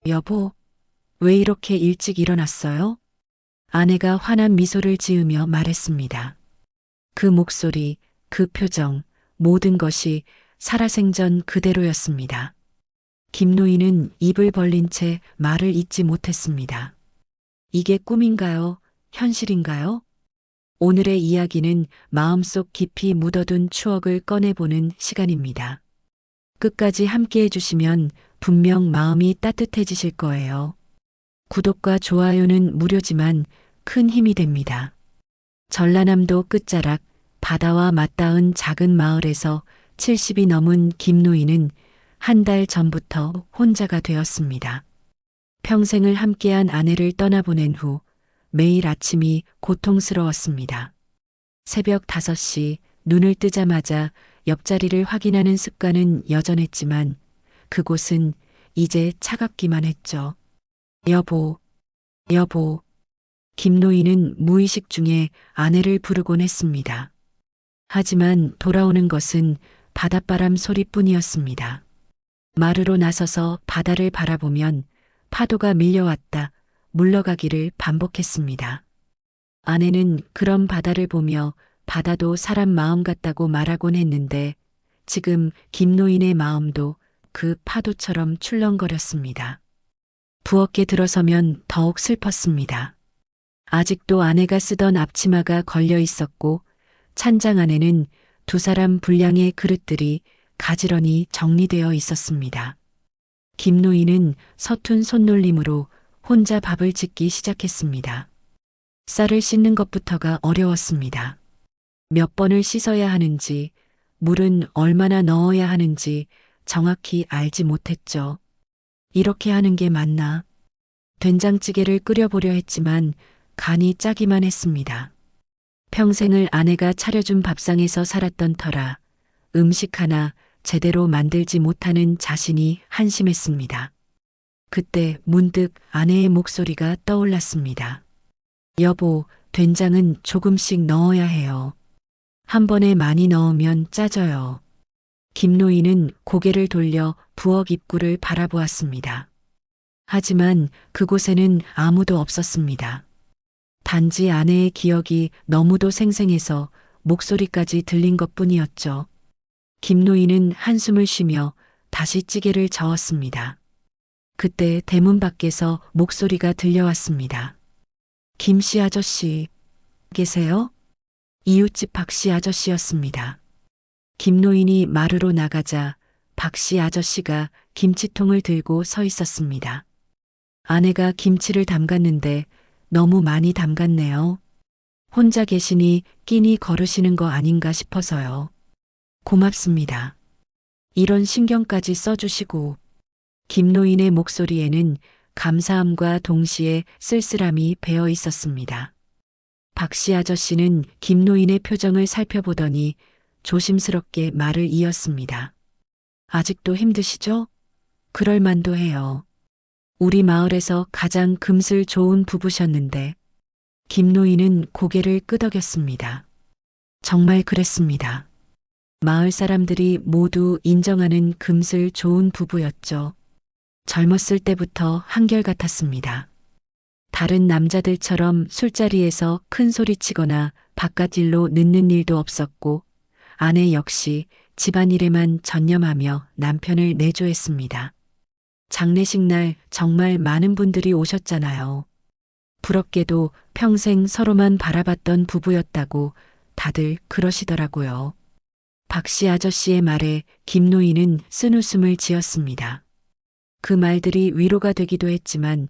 여보, 왜 이렇게 일찍 일어났어요? 아내가 환한 미소를 지으며 말했습니다. 그 목소리, 그 표정, 모든 것이 살아생전 그대로였습니다. 김노인은 입을 벌린 채 말을 잇지 못했습니다. 이게 꿈인가요? 현실인가요? 오늘의 이야기는 마음속 깊이 묻어둔 추억을 꺼내보는 시간입니다. 끝까지 함께 해주시면 분명 마음이 따뜻해지실 거예요. 구독과 좋아요는 무료지만 큰 힘이 됩니다. 전라남도 끝자락 바다와 맞닿은 작은 마을에서 70이 넘은 김노인은 한 달 전부터 혼자가 되었습니다. 평생을 함께한 아내를 떠나보낸 후 매일 아침이 고통스러웠습니다. 새벽 5시 눈을 뜨자마자 옆자리를 확인하는 습관은 여전했지만 그곳은 이제 차갑기만 했죠. 여보, 여보. 김노인은 무의식 중에 아내를 부르곤 했습니다. 하지만 돌아오는 것은 바닷바람 소리뿐이었습니다. 마루로 나서서 바다를 바라보면 파도가 밀려왔다 물러가기를 반복했습니다. 아내는 그런 바다를 보며 바다도 사람 마음 같다고 말하곤 했는데 지금 김노인의 마음도 그 파도처럼 출렁거렸습니다. 부엌에 들어서면 더욱 슬펐습니다. 아직도 아내가 쓰던 앞치마가 걸려 있었고 찬장 안에는 두 사람 분량의 그릇들이 가지런히 정리되어 있었습니다. 김노인은 서툰 손놀림으로 혼자 밥을 짓기 시작했습니다. 쌀을 씻는 것부터가 어려웠습니다. 몇 번을 씻어야 하는지, 물은 얼마나 넣어야 하는지 정확히 알지 못했죠. 이렇게 하는 게 맞나? 된장찌개를 끓여보려 했지만 간이 짜기만 했습니다. 평생을 아내가 차려준 밥상에서 살았던 터라 음식 하나 제대로 만들지 못하는 자신이 한심했습니다. 그때 문득 아내의 목소리가 떠올랐습니다. 여보, 된장은 조금씩 넣어야 해요. 한 번에 많이 넣으면 짜져요. 김노인은 고개를 돌려 부엌 입구를 바라보았습니다. 하지만 그곳에는 아무도 없었습니다. 단지 아내의 기억이 너무도 생생해서 목소리까지 들린 것뿐이었죠. 김노인은 한숨을 쉬며 다시 찌개를 저었습니다. 그때 대문 밖에서 목소리가 들려왔습니다. 김씨 아저씨, 계세요? 이웃집 박씨 아저씨였습니다. 김노인이 마루로 나가자 박씨 아저씨가 김치통을 들고 서 있었습니다. 아내가 김치를 담갔는데 너무 많이 담갔네요. 혼자 계시니 끼니 거르시는 거 아닌가 싶어서요. 고맙습니다. 이런 신경까지 써주시고. 김노인의 목소리에는 감사함과 동시에 쓸쓸함이 배어 있었습니다. 박씨 아저씨는 김노인의 표정을 살펴보더니 조심스럽게 말을 이었습니다. 아직도 힘드시죠? 그럴 만도 해요. 우리 마을에서 가장 금슬 좋은 부부셨는데. 김노인은 고개를 끄덕였습니다. 정말 그랬습니다. 마을 사람들이 모두 인정하는 금슬 좋은 부부였죠. 젊었을 때부터 한결같았습니다. 다른 남자들처럼 술자리에서 큰 소리치거나 바깥 일로 늦는 일도 없었고 아내 역시 집안일에만 전념하며 남편을 내조했습니다. 장례식 날 정말 많은 분들이 오셨잖아요. 부럽게도 평생 서로만 바라봤던 부부였다고 다들 그러시더라고요. 박씨 아저씨의 말에 김노인은 쓴웃음을 지었습니다. 그 말들이 위로가 되기도 했지만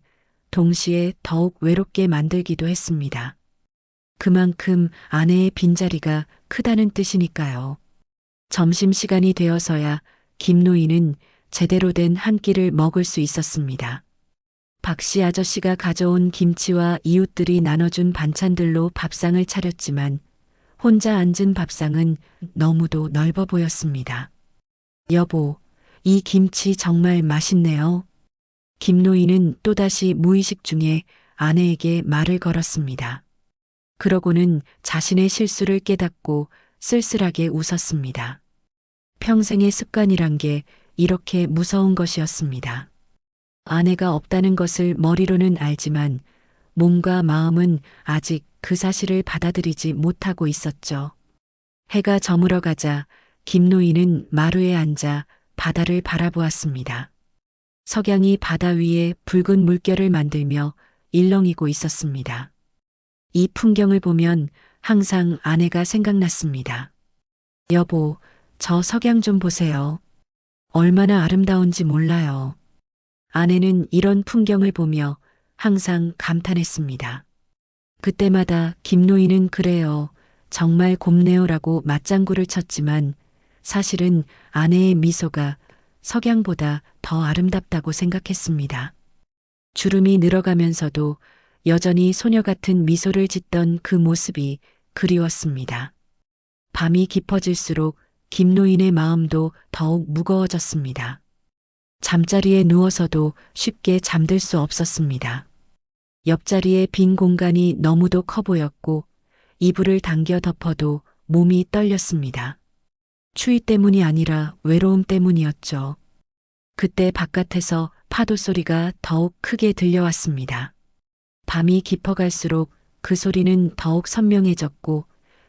동시에 더욱 외롭게 만들기도 했습니다. 그만큼 아내의 빈자리가 크다는 뜻이니까요. 점심시간이 되어서야 김노인은 제대로 된 한 끼를 먹을 수 있었습니다. 박씨 아저씨가 가져온 김치와 이웃들이 나눠준 반찬들로 밥상을 차렸지만 혼자 앉은 밥상은 너무도 넓어 보였습니다. 여보, 이 김치 정말 맛있네요. 김노인은 또다시 무의식 중에 아내에게 말을 걸었습니다. 그러고는 자신의 실수를 깨닫고 쓸쓸하게 웃었습니다. 평생의 습관이란 게 이렇게 무서운 것이었습니다. 아내가 없다는 것을 머리로는 알지만 몸과 마음은 아직 그 사실을 받아들이지 못하고 있었죠. 해가 저물어 가자 김노인은 마루에 앉아 바다를 바라보았습니다. 석양이 바다 위에 붉은 물결을 만들며 일렁이고 있었습니다. 이 풍경을 보면 항상 아내가 생각났습니다. 여보, 저 석양 좀 보세요. 얼마나 아름다운지 몰라요. 아내는 이런 풍경을 보며 항상 감탄했습니다. 그때마다 김노인은 그래요. 정말 곱네요라고 맞장구를 쳤지만 사실은 아내의 미소가 석양보다 더 아름답다고 생각했습니다. 주름이 늘어가면서도 여전히 소녀 같은 미소를 짓던 그 모습이 그리웠습니다. 밤이 깊어질수록 김노인의 마음도 더욱 무거워졌습니다. 잠자리에 누워서도 쉽게 잠들 수 없었습니다. 옆자리의 빈 공간이 너무도 커 보였고 이불을 당겨 덮어도 몸이 떨렸습니다. 추위 때문이 아니라 외로움 때문이었죠. 그때 바깥에서 파도 소리가 더욱 크게 들려왔습니다. 밤이 깊어갈수록 그 소리는 더욱 선명해졌고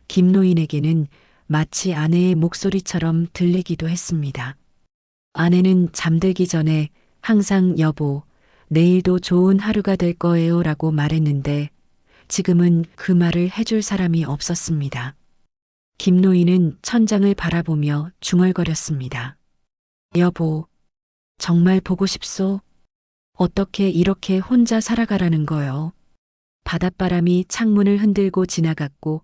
김노인에게는 마치 아내의 목소리처럼 들리기도 했습니다. 아내는 잠들기 전에 항상 여보, 내일도 좋은 하루가 될 거예요 라고 말했는데 지금은 그 말을 해줄 사람이 없었습니다. 김노인은 천장을 바라보며 중얼거렸습니다. 여보, 정말 보고 싶소? 어떻게 이렇게 혼자 살아가라는 거요? 바닷바람이 창문을 흔들고 지나갔고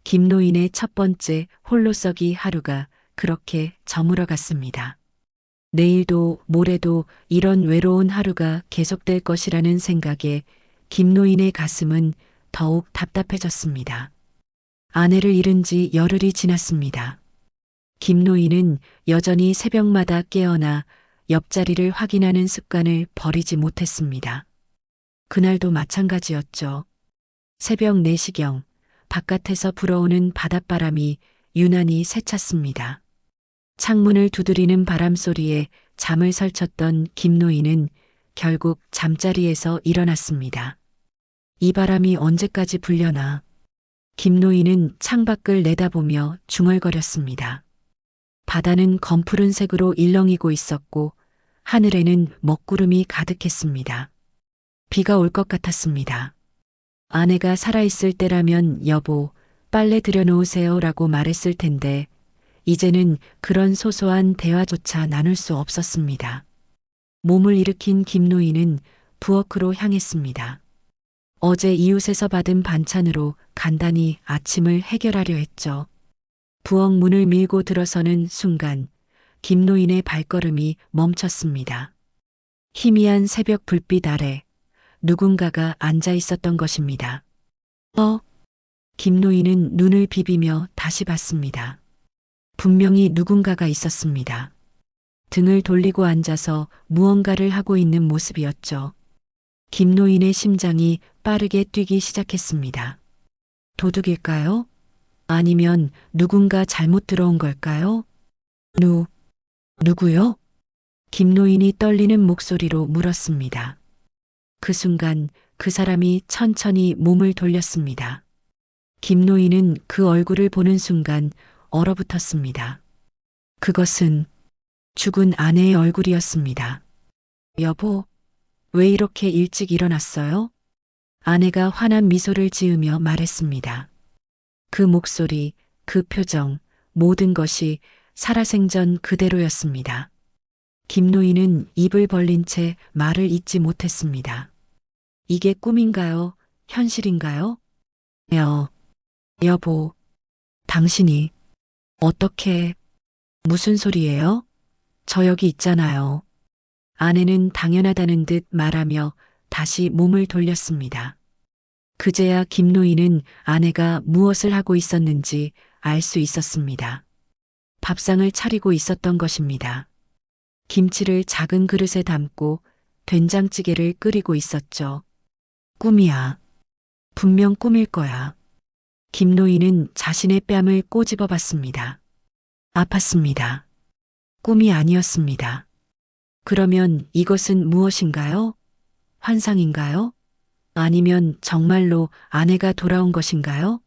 김노인의 첫 번째 홀로서기 하루가 그렇게 저물어 갔습니다. 내일도 모레도 이런 외로운 하루가 계속될 것이라는 생각에 김노인의 가슴은 더욱 답답해졌습니다. 아내를 잃은 지 열흘이 지났습니다. 김노인은 여전히 새벽마다 깨어나 옆자리를 확인하는 습관을 버리지 못했습니다. 그날도 마찬가지였죠. 새벽 4시경 바깥에서 불어오는 바닷바람이 유난히 세찼습니다. 창문을 두드리는 바람 소리에 잠을 설쳤던 김노인은 결국 잠자리에서 일어났습니다. 이 바람이 언제까지 불려나. 김노인은 창밖을 내다보며 중얼거렸습니다. 바다는 검푸른 색으로 일렁이고 있었고 하늘에는 먹구름이 가득했습니다. 비가 올 것 같았습니다. 아내가 살아있을 때라면 여보, 빨래 들여놓으세요 라고 말했을 텐데 이제는 그런 소소한 대화조차 나눌 수 없었습니다. 몸을 일으킨 김노인은 부엌으로 향했습니다. 어제 이웃에서 받은 반찬으로 간단히 아침을 해결하려 했죠. 부엌 문을 밀고 들어서는 순간 김노인의 발걸음이 멈췄습니다. 희미한 새벽 불빛 아래 누군가가 앉아 있었던 것입니다. 김노인은 눈을 비비며 다시 봤습니다. 분명히 누군가가 있었습니다. 등을 돌리고 앉아서 무언가를 하고 있는 모습이었죠. 김노인의 심장이 빠르게 뛰기 시작했습니다. 도둑일까요? 아니면 누군가 잘못 들어온 걸까요? 누구요? 김노인이 떨리는 목소리로 물었습니다. 그 순간 그 사람이 천천히 몸을 돌렸습니다. 김노인은 그 얼굴을 보는 순간 얼어붙었습니다. 그것은 죽은 아내의 얼굴이었습니다. 여보, 왜 이렇게 일찍 일어났어요? 아내가 환한 미소를 지으며 말했습니다. 그 목소리, 그 표정, 모든 것이 살아생전 그대로였습니다. 김노인은 입을 벌린 채 말을 잇지 못했습니다. 이게 꿈인가요? 현실인가요? 여보, 당신이 어떻게, 무슨 소리예요? 저 여기 있잖아요. 아내는 당연하다는 듯 말하며 다시 몸을 돌렸습니다. 그제야 김노인은 아내가 무엇을 하고 있었는지 알 수 있었습니다. 밥상을 차리고 있었던 것입니다. 김치를 작은 그릇에 담고 된장찌개를 끓이고 있었죠. 꿈이야. 분명 꿈일 거야. 김노인은 자신의 뺨을 꼬집어 봤습니다. 아팠습니다. 꿈이 아니었습니다. 그러면 이것은 무엇인가요? 환상인가요? 아니면 정말로 아내가 돌아온 것인가요?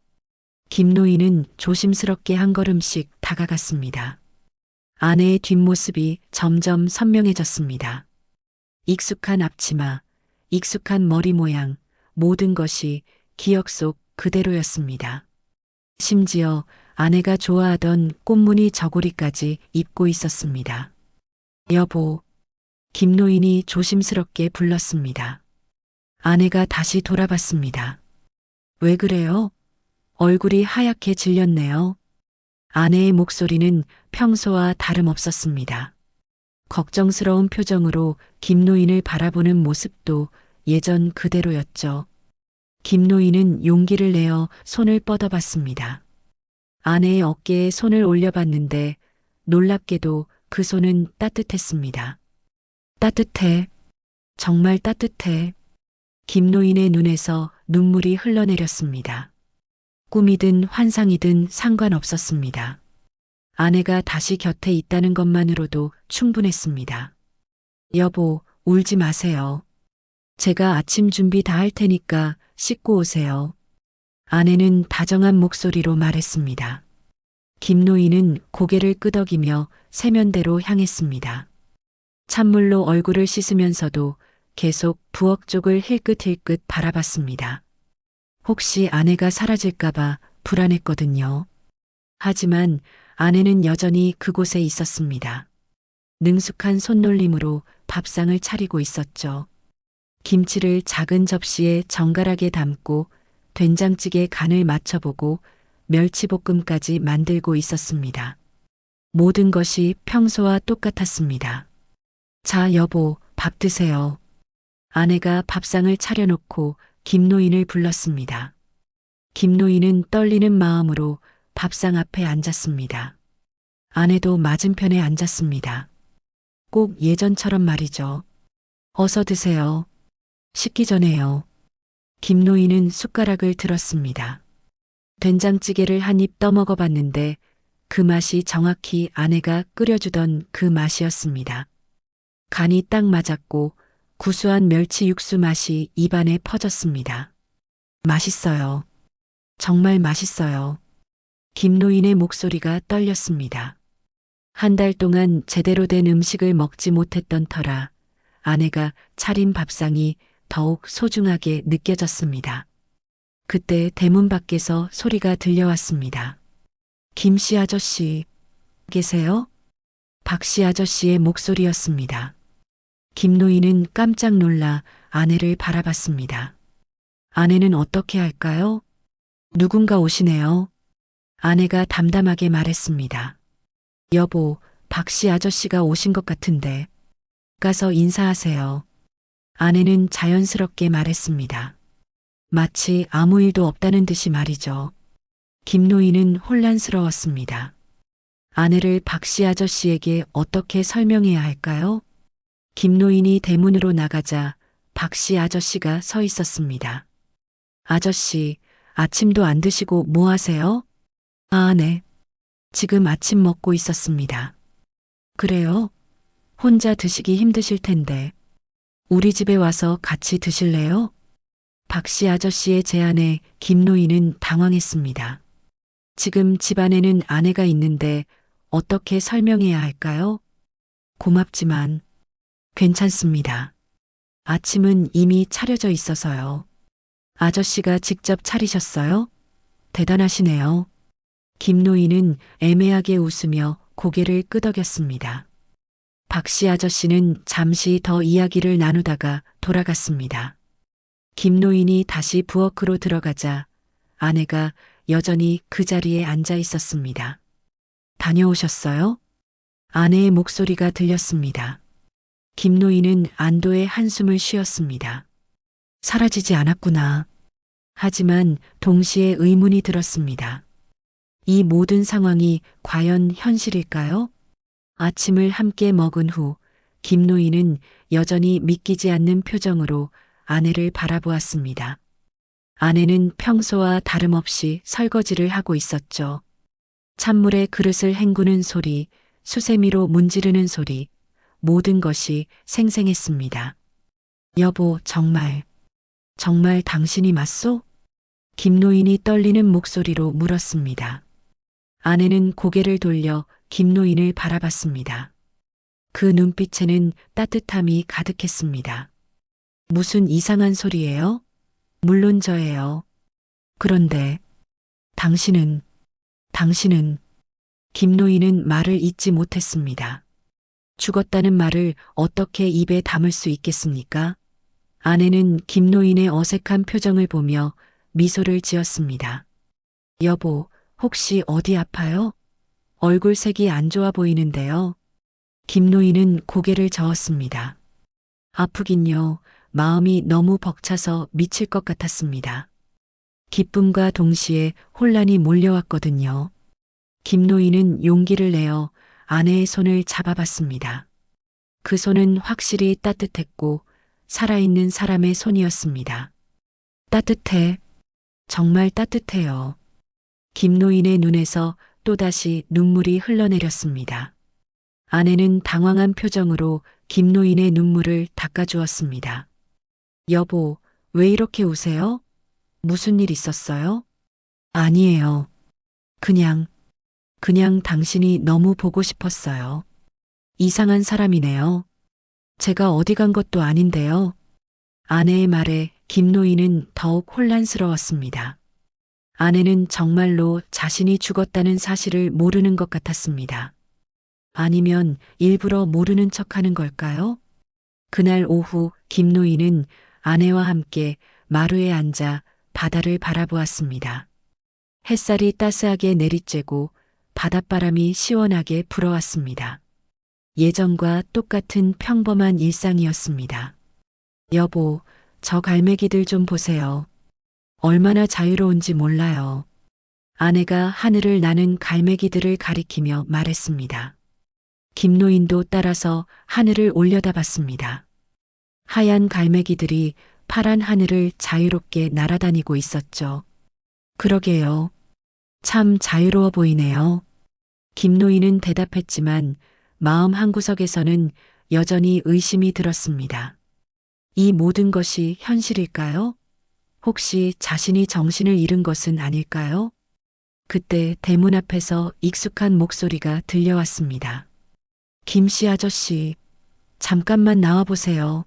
김노인은 조심스럽게 한 걸음씩 다가갔습니다. 아내의 뒷모습이 점점 선명해졌습니다. 익숙한 앞치마, 익숙한 머리 모양, 모든 것이 기억 속 그대로였습니다. 심지어 아내가 좋아하던 꽃무늬 저고리까지 입고 있었습니다. 여보, 김노인이 조심스럽게 불렀습니다. 아내가 다시 돌아봤습니다. 왜 그래요? 얼굴이 하얗게 질렸네요. 아내의 목소리는 평소와 다름없었습니다. 걱정스러운 표정으로 김노인을 바라보는 모습도 예전 그대로였죠. 김노인은 용기를 내어 손을 뻗어봤습니다. 아내의 어깨에 손을 올려봤는데 놀랍게도 그 손은 따뜻했습니다. 따뜻해. 정말 따뜻해. 김노인의 눈에서 눈물이 흘러내렸습니다. 꿈이든 환상이든 상관없었습니다. 아내가 다시 곁에 있다는 것만으로도 충분했습니다. 여보, 울지 마세요. 제가 아침 준비 다 할 테니까 씻고 오세요. 아내는 다정한 목소리로 말했습니다. 김노인은 고개를 끄덕이며 세면대로 향했습니다. 찬물로 얼굴을 씻으면서도 계속 부엌 쪽을 힐끗힐끗 바라봤습니다. 혹시 아내가 사라질까봐 불안했거든요. 하지만 아내는 여전히 그곳에 있었습니다. 능숙한 손놀림으로 밥상을 차리고 있었죠. 김치를 작은 접시에 정갈하게 담고 된장찌개 간을 맞춰보고 멸치볶음까지 만들고 있었습니다. 모든 것이 평소와 똑같았습니다. 자, 여보, 밥 드세요. 아내가 밥상을 차려놓고 김노인을 불렀습니다. 김노인은 떨리는 마음으로 밥상 앞에 앉았습니다. 아내도 맞은편에 앉았습니다. 꼭 예전처럼 말이죠. 어서 드세요. 식기 전에요. 김노인은 숟가락을 들었습니다. 된장찌개를 한 입 떠먹어 봤는데 그 맛이 정확히 아내가 끓여주던 그 맛이었습니다. 간이 딱 맞았고 구수한 멸치 육수 맛이 입안에 퍼졌습니다. 맛있어요. 정말 맛있어요. 김노인의 목소리가 떨렸습니다. 한 달 동안 제대로 된 음식을 먹지 못했던 터라 아내가 차린 밥상이 더욱 소중하게 느껴졌습니다. 그때 대문 밖에서 소리가 들려왔습니다. 김씨 아저씨, 계세요? 박씨 아저씨의 목소리였습니다. 김노인은 깜짝 놀라 아내를 바라봤습니다. 아내는 어떻게 할까요? 누군가 오시네요. 아내가 담담하게 말했습니다. 여보, 박씨 아저씨가 오신 것 같은데. 가서 인사하세요. 아내는 자연스럽게 말했습니다. 마치 아무 일도 없다는 듯이 말이죠. 김노인은 혼란스러웠습니다. 아내를 박씨 아저씨에게 어떻게 설명해야 할까요? 김노인이 대문으로 나가자 박씨 아저씨가 서 있었습니다. 아저씨, 아침도 안 드시고 뭐 하세요? 아, 네. 지금 아침 먹고 있었습니다. 그래요? 혼자 드시기 힘드실 텐데. 우리 집에 와서 같이 드실래요? 박씨 아저씨의 제안에 김노인은 당황했습니다. 지금 집안에는 아내가 있는데 어떻게 설명해야 할까요? 고맙지만 괜찮습니다. 아침은 이미 차려져 있어서요. 아저씨가 직접 차리셨어요? 대단하시네요. 김노인은 애매하게 웃으며 고개를 끄덕였습니다. 박씨 아저씨는 잠시 더 이야기를 나누다가 돌아갔습니다. 김노인이 다시 부엌으로 들어가자 아내가 여전히 그 자리에 앉아 있었습니다. 다녀오셨어요? 아내의 목소리가 들렸습니다. 김노인은 안도의 한숨을 쉬었습니다. 사라지지 않았구나. 하지만 동시에 의문이 들었습니다. 이 모든 상황이 과연 현실일까요? 아침을 함께 먹은 후 김노인은 여전히 믿기지 않는 표정으로 아내를 바라보았습니다. 아내는 평소와 다름없이 설거지를 하고 있었죠. 찬물에 그릇을 헹구는 소리, 수세미로 문지르는 소리, 모든 것이 생생했습니다. 여보, 정말 당신이 맞소? 김노인이 떨리는 목소리로 물었습니다. 아내는 고개를 돌려 김노인을 바라봤습니다. 그 눈빛에는 따뜻함이 가득했습니다. 무슨 이상한 소리예요? 물론 저예요. 그런데 당신은 김노인은 말을 잇지 못했습니다. 죽었다는 말을 어떻게 입에 담을 수 있겠습니까? 아내는 김노인의 어색한 표정을 보며 미소를 지었습니다. 여보, 혹시 어디 아파요? 얼굴 색이 안 좋아 보이는데요. 김노인은 고개를 저었습니다. 아프긴요. 마음이 너무 벅차서 미칠 것 같았습니다. 기쁨과 동시에 혼란이 몰려왔거든요. 김노인은 용기를 내어 아내의 손을 잡아봤습니다. 그 손은 확실히 따뜻했고 살아있는 사람의 손이었습니다. 따뜻해. 정말 따뜻해요. 김노인의 눈에서 또다시 눈물이 흘러내렸습니다. 아내는 당황한 표정으로 김노인의 눈물을 닦아주었습니다. 여보, 왜 이렇게 우세요? 무슨 일 있었어요? 아니에요. 그냥 당신이 너무 보고 싶었어요. 이상한 사람이네요. 제가 어디 간 것도 아닌데요. 아내의 말에 김노인은 더욱 혼란스러웠습니다. 아내는 정말로 자신이 죽었다는 사실을 모르는 것 같았습니다. 아니면 일부러 모르는 척하는 걸까요? 그날 오후 김노인은 아내와 함께 마루에 앉아 바다를 바라보았습니다. 햇살이 따스하게 내리쬐고 바닷바람이 시원하게 불어왔습니다. 예전과 똑같은 평범한 일상이었습니다. 여보, 저 갈매기들 좀 보세요. 얼마나 자유로운지 몰라요. 아내가 하늘을 나는 갈매기들을 가리키며 말했습니다. 김노인도 따라서 하늘을 올려다봤습니다. 하얀 갈매기들이 파란 하늘을 자유롭게 날아다니고 있었죠. 그러게요. 참 자유로워 보이네요. 김노인은 대답했지만 마음 한구석에서는 여전히 의심이 들었습니다. 이 모든 것이 현실일까요? 혹시 자신이 정신을 잃은 것은 아닐까요? 그때 대문 앞에서 익숙한 목소리가 들려왔습니다. 김씨 아저씨, 잠깐만 나와보세요.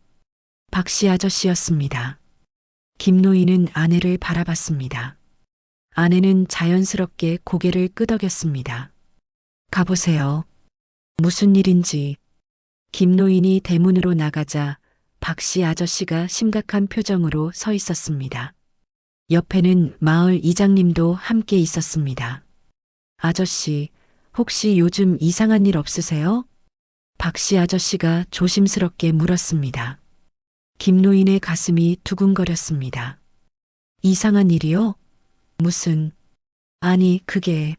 박씨 아저씨였습니다. 김노인은 아내를 바라봤습니다. 아내는 자연스럽게 고개를 끄덕였습니다. 가보세요. 무슨 일인지. 김노인이 대문으로 나가자 박씨 아저씨가 심각한 표정으로 서 있었습니다. 옆에는 마을 이장님도 함께 있었습니다. 아저씨, 혹시 요즘 이상한 일 없으세요? 박씨 아저씨가 조심스럽게 물었습니다. 김노인의 가슴이 두근거렸습니다. 이상한 일이요? 아니, 그게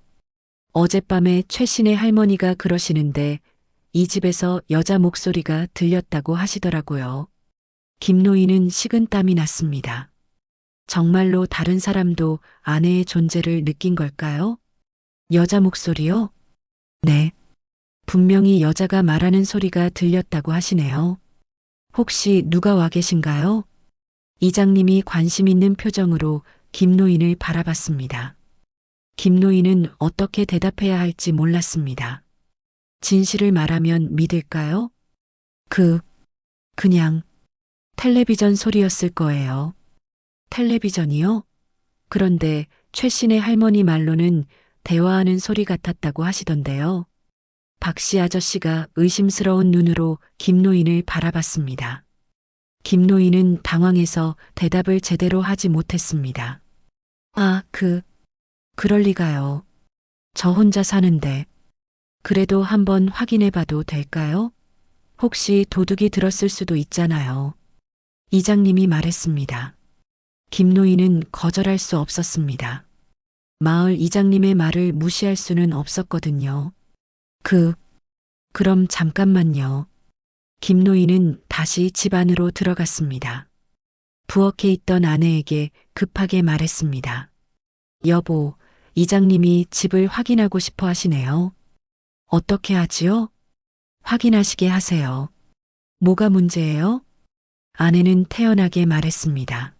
어젯밤에 최신의 할머니가 그러시는데 이 집에서 여자 목소리가 들렸다고 하시더라고요. 김노인은 식은땀이 났습니다. 정말로 다른 사람도 아내의 존재를 느낀 걸까요? 여자 목소리요? 네. 분명히 여자가 말하는 소리가 들렸다고 하시네요. 혹시 누가 와 계신가요? 이장님이 관심 있는 표정으로 김노인을 바라봤습니다. 김노인은 어떻게 대답해야 할지 몰랐습니다. 진실을 말하면 믿을까요? 그냥 텔레비전 소리였을 거예요. 텔레비전이요? 그런데 최신의 할머니 말로는 대화하는 소리 같았다고 하시던데요. 박씨 아저씨가 의심스러운 눈으로 김노인을 바라봤습니다. 김노인은 당황해서 대답을 제대로 하지 못했습니다. 그럴 리가요. 저 혼자 사는데. 그래도 한번 확인해 봐도 될까요? 혹시 도둑이 들었을 수도 있잖아요. 이장님이 말했습니다. 김노인은 거절할 수 없었습니다. 마을 이장님의 말을 무시할 수는 없었거든요. 그럼 잠깐만요. 김노인은 다시 집 안으로 들어갔습니다. 부엌에 있던 아내에게 급하게 말했습니다. 여보, 이장님이 집을 확인하고 싶어 하시네요. 어떻게 하지요? 확인하시게 하세요. 뭐가 문제예요? 아내는 태연하게 말했습니다.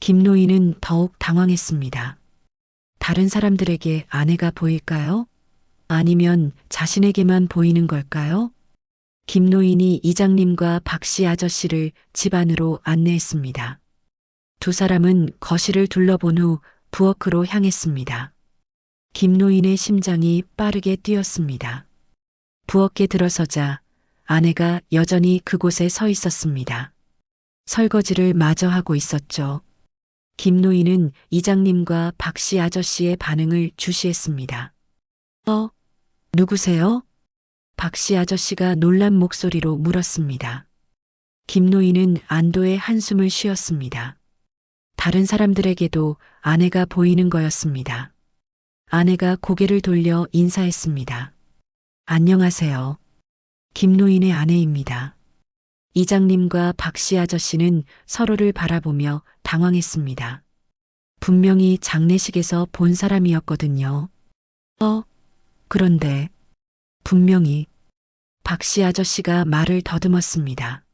김노인은 더욱 당황했습니다. 다른 사람들에게 아내가 보일까요? 아니면 자신에게만 보이는 걸까요? 김노인이 이장님과 박씨 아저씨를 집 안으로 안내했습니다. 두 사람은 거실을 둘러본 후 부엌으로 향했습니다. 김노인의 심장이 빠르게 뛰었습니다. 부엌에 들어서자 아내가 여전히 그곳에 서 있었습니다. 설거지를 마저 하고 있었죠. 김노인은 이장님과 박씨 아저씨의 반응을 주시했습니다. 누구세요? 박씨 아저씨가 놀란 목소리로 물었습니다. 김노인은 안도의 한숨을 쉬었습니다. 다른 사람들에게도 아내가 보이는 거였습니다. 아내가 고개를 돌려 인사했습니다. 안녕하세요. 김노인의 아내입니다. 이장님과 박씨 아저씨는 서로를 바라보며 당황했습니다. 분명히 장례식에서 본 사람이었거든요. 그런데 분명히 박씨 아저씨가 말을 더듬었습니다.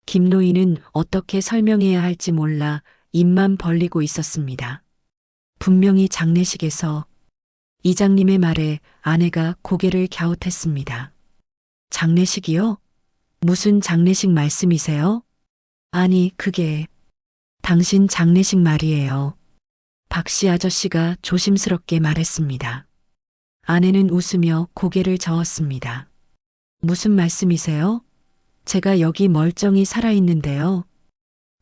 김노인은 어떻게 설명해야 할지 몰라 입만 벌리고 있었습니다. 분명히 장례식에서 이장님의 말에 아내가 고개를 갸웃했습니다. 장례식이요? 무슨 장례식 말씀이세요? 아니, 그게 당신 장례식 말이에요. 박씨 아저씨가 조심스럽게 말했습니다. 아내는 웃으며 고개를 저었습니다. 무슨 말씀이세요? 제가 여기 멀쩡히 살아있는데요.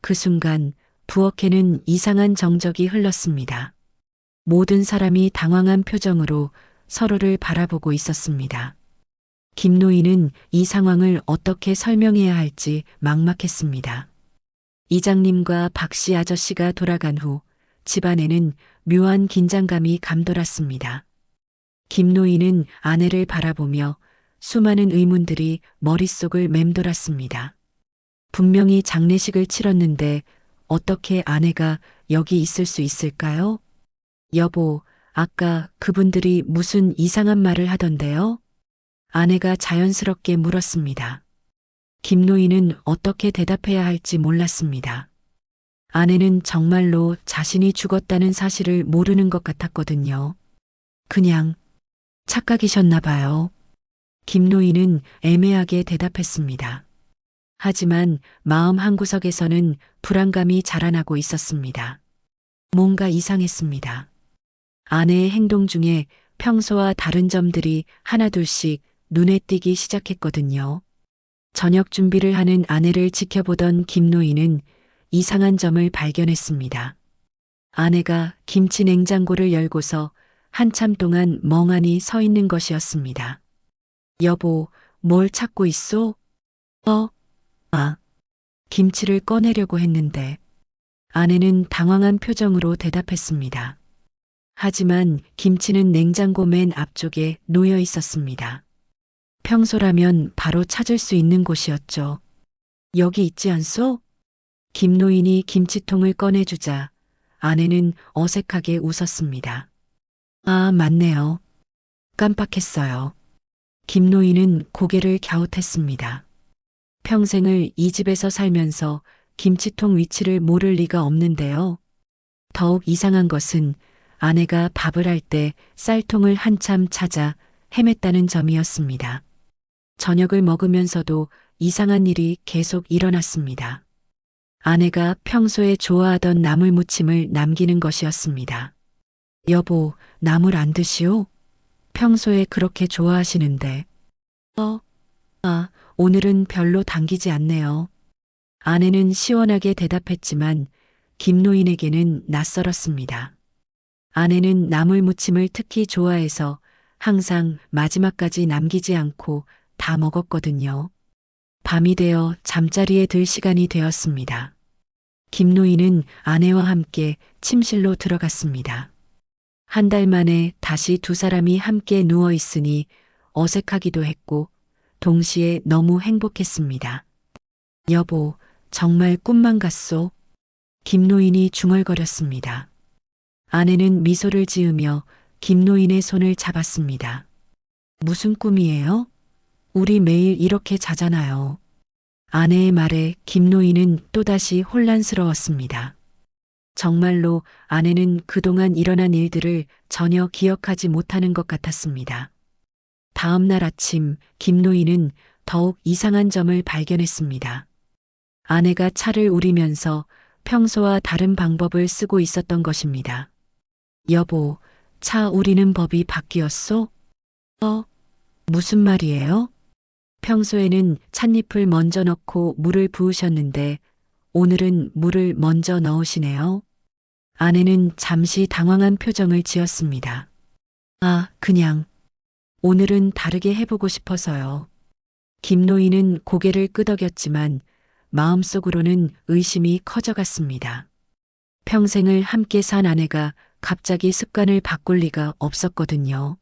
그 순간 부엌에는 이상한 정적이 흘렀습니다. 모든 사람이 당황한 표정으로 서로를 바라보고 있었습니다. 김노인은 이 상황을 어떻게 설명해야 할지 막막했습니다. 이장님과 박씨 아저씨가 돌아간 후 집안에는 묘한 긴장감이 감돌았습니다. 김노인은 아내를 바라보며 수많은 의문들이 머릿속을 맴돌았습니다. 분명히 장례식을 치렀는데 어떻게 아내가 여기 있을 수 있을까요? 여보, 아까 그분들이 무슨 이상한 말을 하던데요? 아내가 자연스럽게 물었습니다. 김노인은 어떻게 대답해야 할지 몰랐습니다. 아내는 정말로 자신이 죽었다는 사실을 모르는 것 같았거든요. 그냥 착각이셨나 봐요. 김노인은 애매하게 대답했습니다. 하지만 마음 한구석에서는 불안감이 자라나고 있었습니다. 뭔가 이상했습니다. 아내의 행동 중에 평소와 다른 점들이 하나둘씩 눈에 띄기 시작했거든요. 저녁 준비를 하는 아내를 지켜보던 김노인은 이상한 점을 발견했습니다. 아내가 김치 냉장고를 열고서 한참 동안 멍하니 서 있는 것이었습니다. 여보, 뭘 찾고 있소? 김치를 꺼내려고 했는데 아내는 당황한 표정으로 대답했습니다. 하지만 김치는 냉장고 맨 앞쪽에 놓여 있었습니다. 평소라면 바로 찾을 수 있는 곳이었죠. 여기 있지 않소? 김노인이 김치통을 꺼내주자 아내는 어색하게 웃었습니다. 아, 맞네요. 깜빡했어요. 김노인은 고개를 갸웃했습니다. 평생을 이 집에서 살면서 김치통 위치를 모를 리가 없는데요. 더욱 이상한 것은 아내가 밥을 할 때 쌀통을 한참 찾아 헤맸다는 점이었습니다. 저녁을 먹으면서도 이상한 일이 계속 일어났습니다. 아내가 평소에 좋아하던 나물 무침을 남기는 것이었습니다. 여보, 나물 안 드시오? 평소에 그렇게 좋아하시는데. 오늘은 별로 당기지 않네요. 아내는 시원하게 대답했지만 김노인에게는 낯설었습니다. 아내는 나물 무침을 특히 좋아해서 항상 마지막까지 남기지 않고 다 먹었거든요. 밤이 되어 잠자리에 들 시간이 되었습니다. 김노인은 아내와 함께 침실로 들어갔습니다. 한 달 만에 다시 두 사람이 함께 누워 있으니 어색하기도 했고 동시에 너무 행복했습니다. 여보, 정말 꿈만 같소? 김노인이 중얼거렸습니다. 아내는 미소를 지으며 김노인의 손을 잡았습니다. 무슨 꿈이에요? 우리 매일 이렇게 자잖아요. 아내의 말에 김노인은 또다시 혼란스러웠습니다. 정말로 아내는 그동안 일어난 일들을 전혀 기억하지 못하는 것 같았습니다. 다음 날 아침 김노인은 더욱 이상한 점을 발견했습니다. 아내가 차를 우리면서 평소와 다른 방법을 쓰고 있었던 것입니다. 여보, 차 우리는 법이 바뀌었소? 무슨 말이에요? 평소에는 찻잎을 먼저 넣고 물을 부으셨는데 오늘은 물을 먼저 넣으시네요. 아내는 잠시 당황한 표정을 지었습니다. 그냥 오늘은 다르게 해보고 싶어서요. 김노인은 고개를 끄덕였지만 마음속으로는 의심이 커져갔습니다. 평생을 함께 산 아내가 갑자기 습관을 바꿀 리가 없었거든요.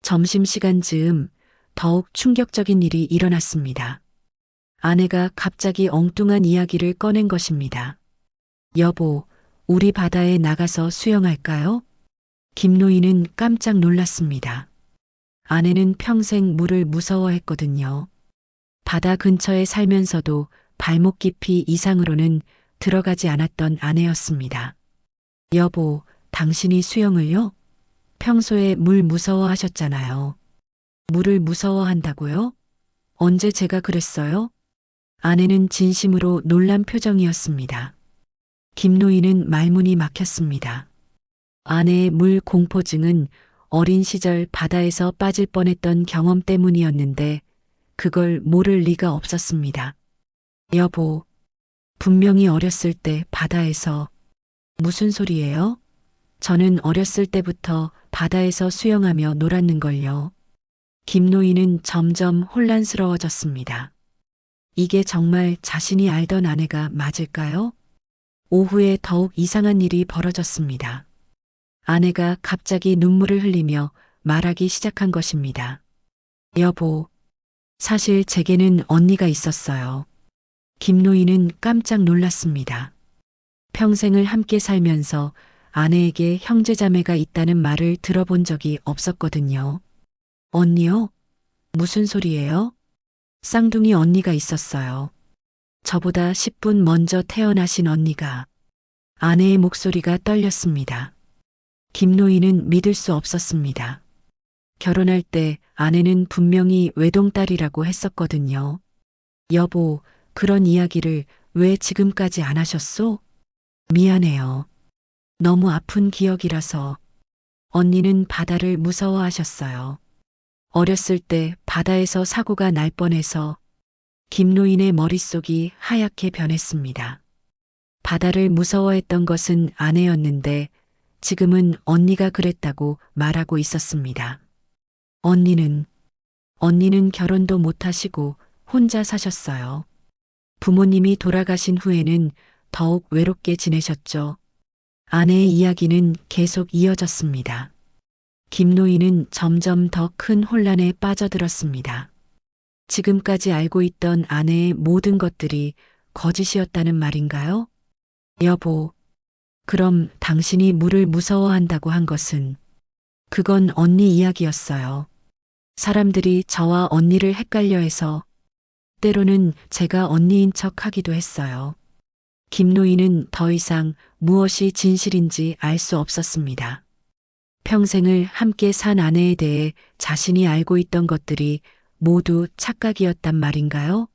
점심시간 즈음 더욱 충격적인 일이 일어났습니다. 아내가 갑자기 엉뚱한 이야기를 꺼낸 것입니다. 여보, 우리 바다에 나가서 수영할까요? 김노인은 깜짝 놀랐습니다. 아내는 평생 물을 무서워했거든요. 바다 근처에 살면서도 발목 깊이 이상으로는 들어가지 않았던 아내였습니다. 여보, 당신이 수영을요? 평소에 물 무서워하셨잖아요. 물을 무서워한다고요? 언제 제가 그랬어요? 아내는 진심으로 놀란 표정이었습니다. 김노인은 말문이 막혔습니다. 아내의 물 공포증은 어린 시절 바다에서 빠질 뻔했던 경험 때문이었는데 그걸 모를 리가 없었습니다. 여보, 분명히 어렸을 때 바다에서 무슨 소리예요? 저는 어렸을 때부터 바다에서 수영하며 놀았는걸요. 김노인은 점점 혼란스러워졌습니다. 이게 정말 자신이 알던 아내가 맞을까요? 오후에 더욱 이상한 일이 벌어졌습니다. 아내가 갑자기 눈물을 흘리며 말하기 시작한 것입니다. 여보, 사실 제게는 언니가 있었어요. 김노인은 깜짝 놀랐습니다. 평생을 함께 살면서 아내에게 형제자매가 있다는 말을 들어본 적이 없었거든요. 언니요? 무슨 소리예요? 쌍둥이 언니가 있었어요. 저보다 10분 먼저 태어나신 언니가. 아내의 목소리가 떨렸습니다. 김노인은 믿을 수 없었습니다. 결혼할 때 아내는 분명히 외동딸이라고 했었거든요. 여보, 그런 이야기를 왜 지금까지 안 하셨소? 미안해요. 너무 아픈 기억이라서. 언니는 바다를 무서워하셨어요. 어렸을 때 바다에서 사고가 날 뻔해서. 김노인의 머릿속이 하얗게 변했습니다. 바다를 무서워했던 것은 아내였는데 지금은 언니가 그랬다고 말하고 있었습니다. 언니는 결혼도 못하시고 혼자 사셨어요. 부모님이 돌아가신 후에는 더욱 외롭게 지내셨죠. 아내의 이야기는 계속 이어졌습니다. 김노인은 점점 더 큰 혼란에 빠져들었습니다. 지금까지 알고 있던 아내의 모든 것들이 거짓이었다는 말인가요? 여보, 그럼 당신이 물을 무서워한다고 한 것은 그건 언니 이야기였어요. 사람들이 저와 언니를 헷갈려 해서 때로는 제가 언니인 척 하기도 했어요. 김노인은 더 이상 무엇이 진실인지 알 수 없었습니다. 평생을 함께 산 아내에 대해 자신이 알고 있던 것들이 모두 착각이었단 말인가요?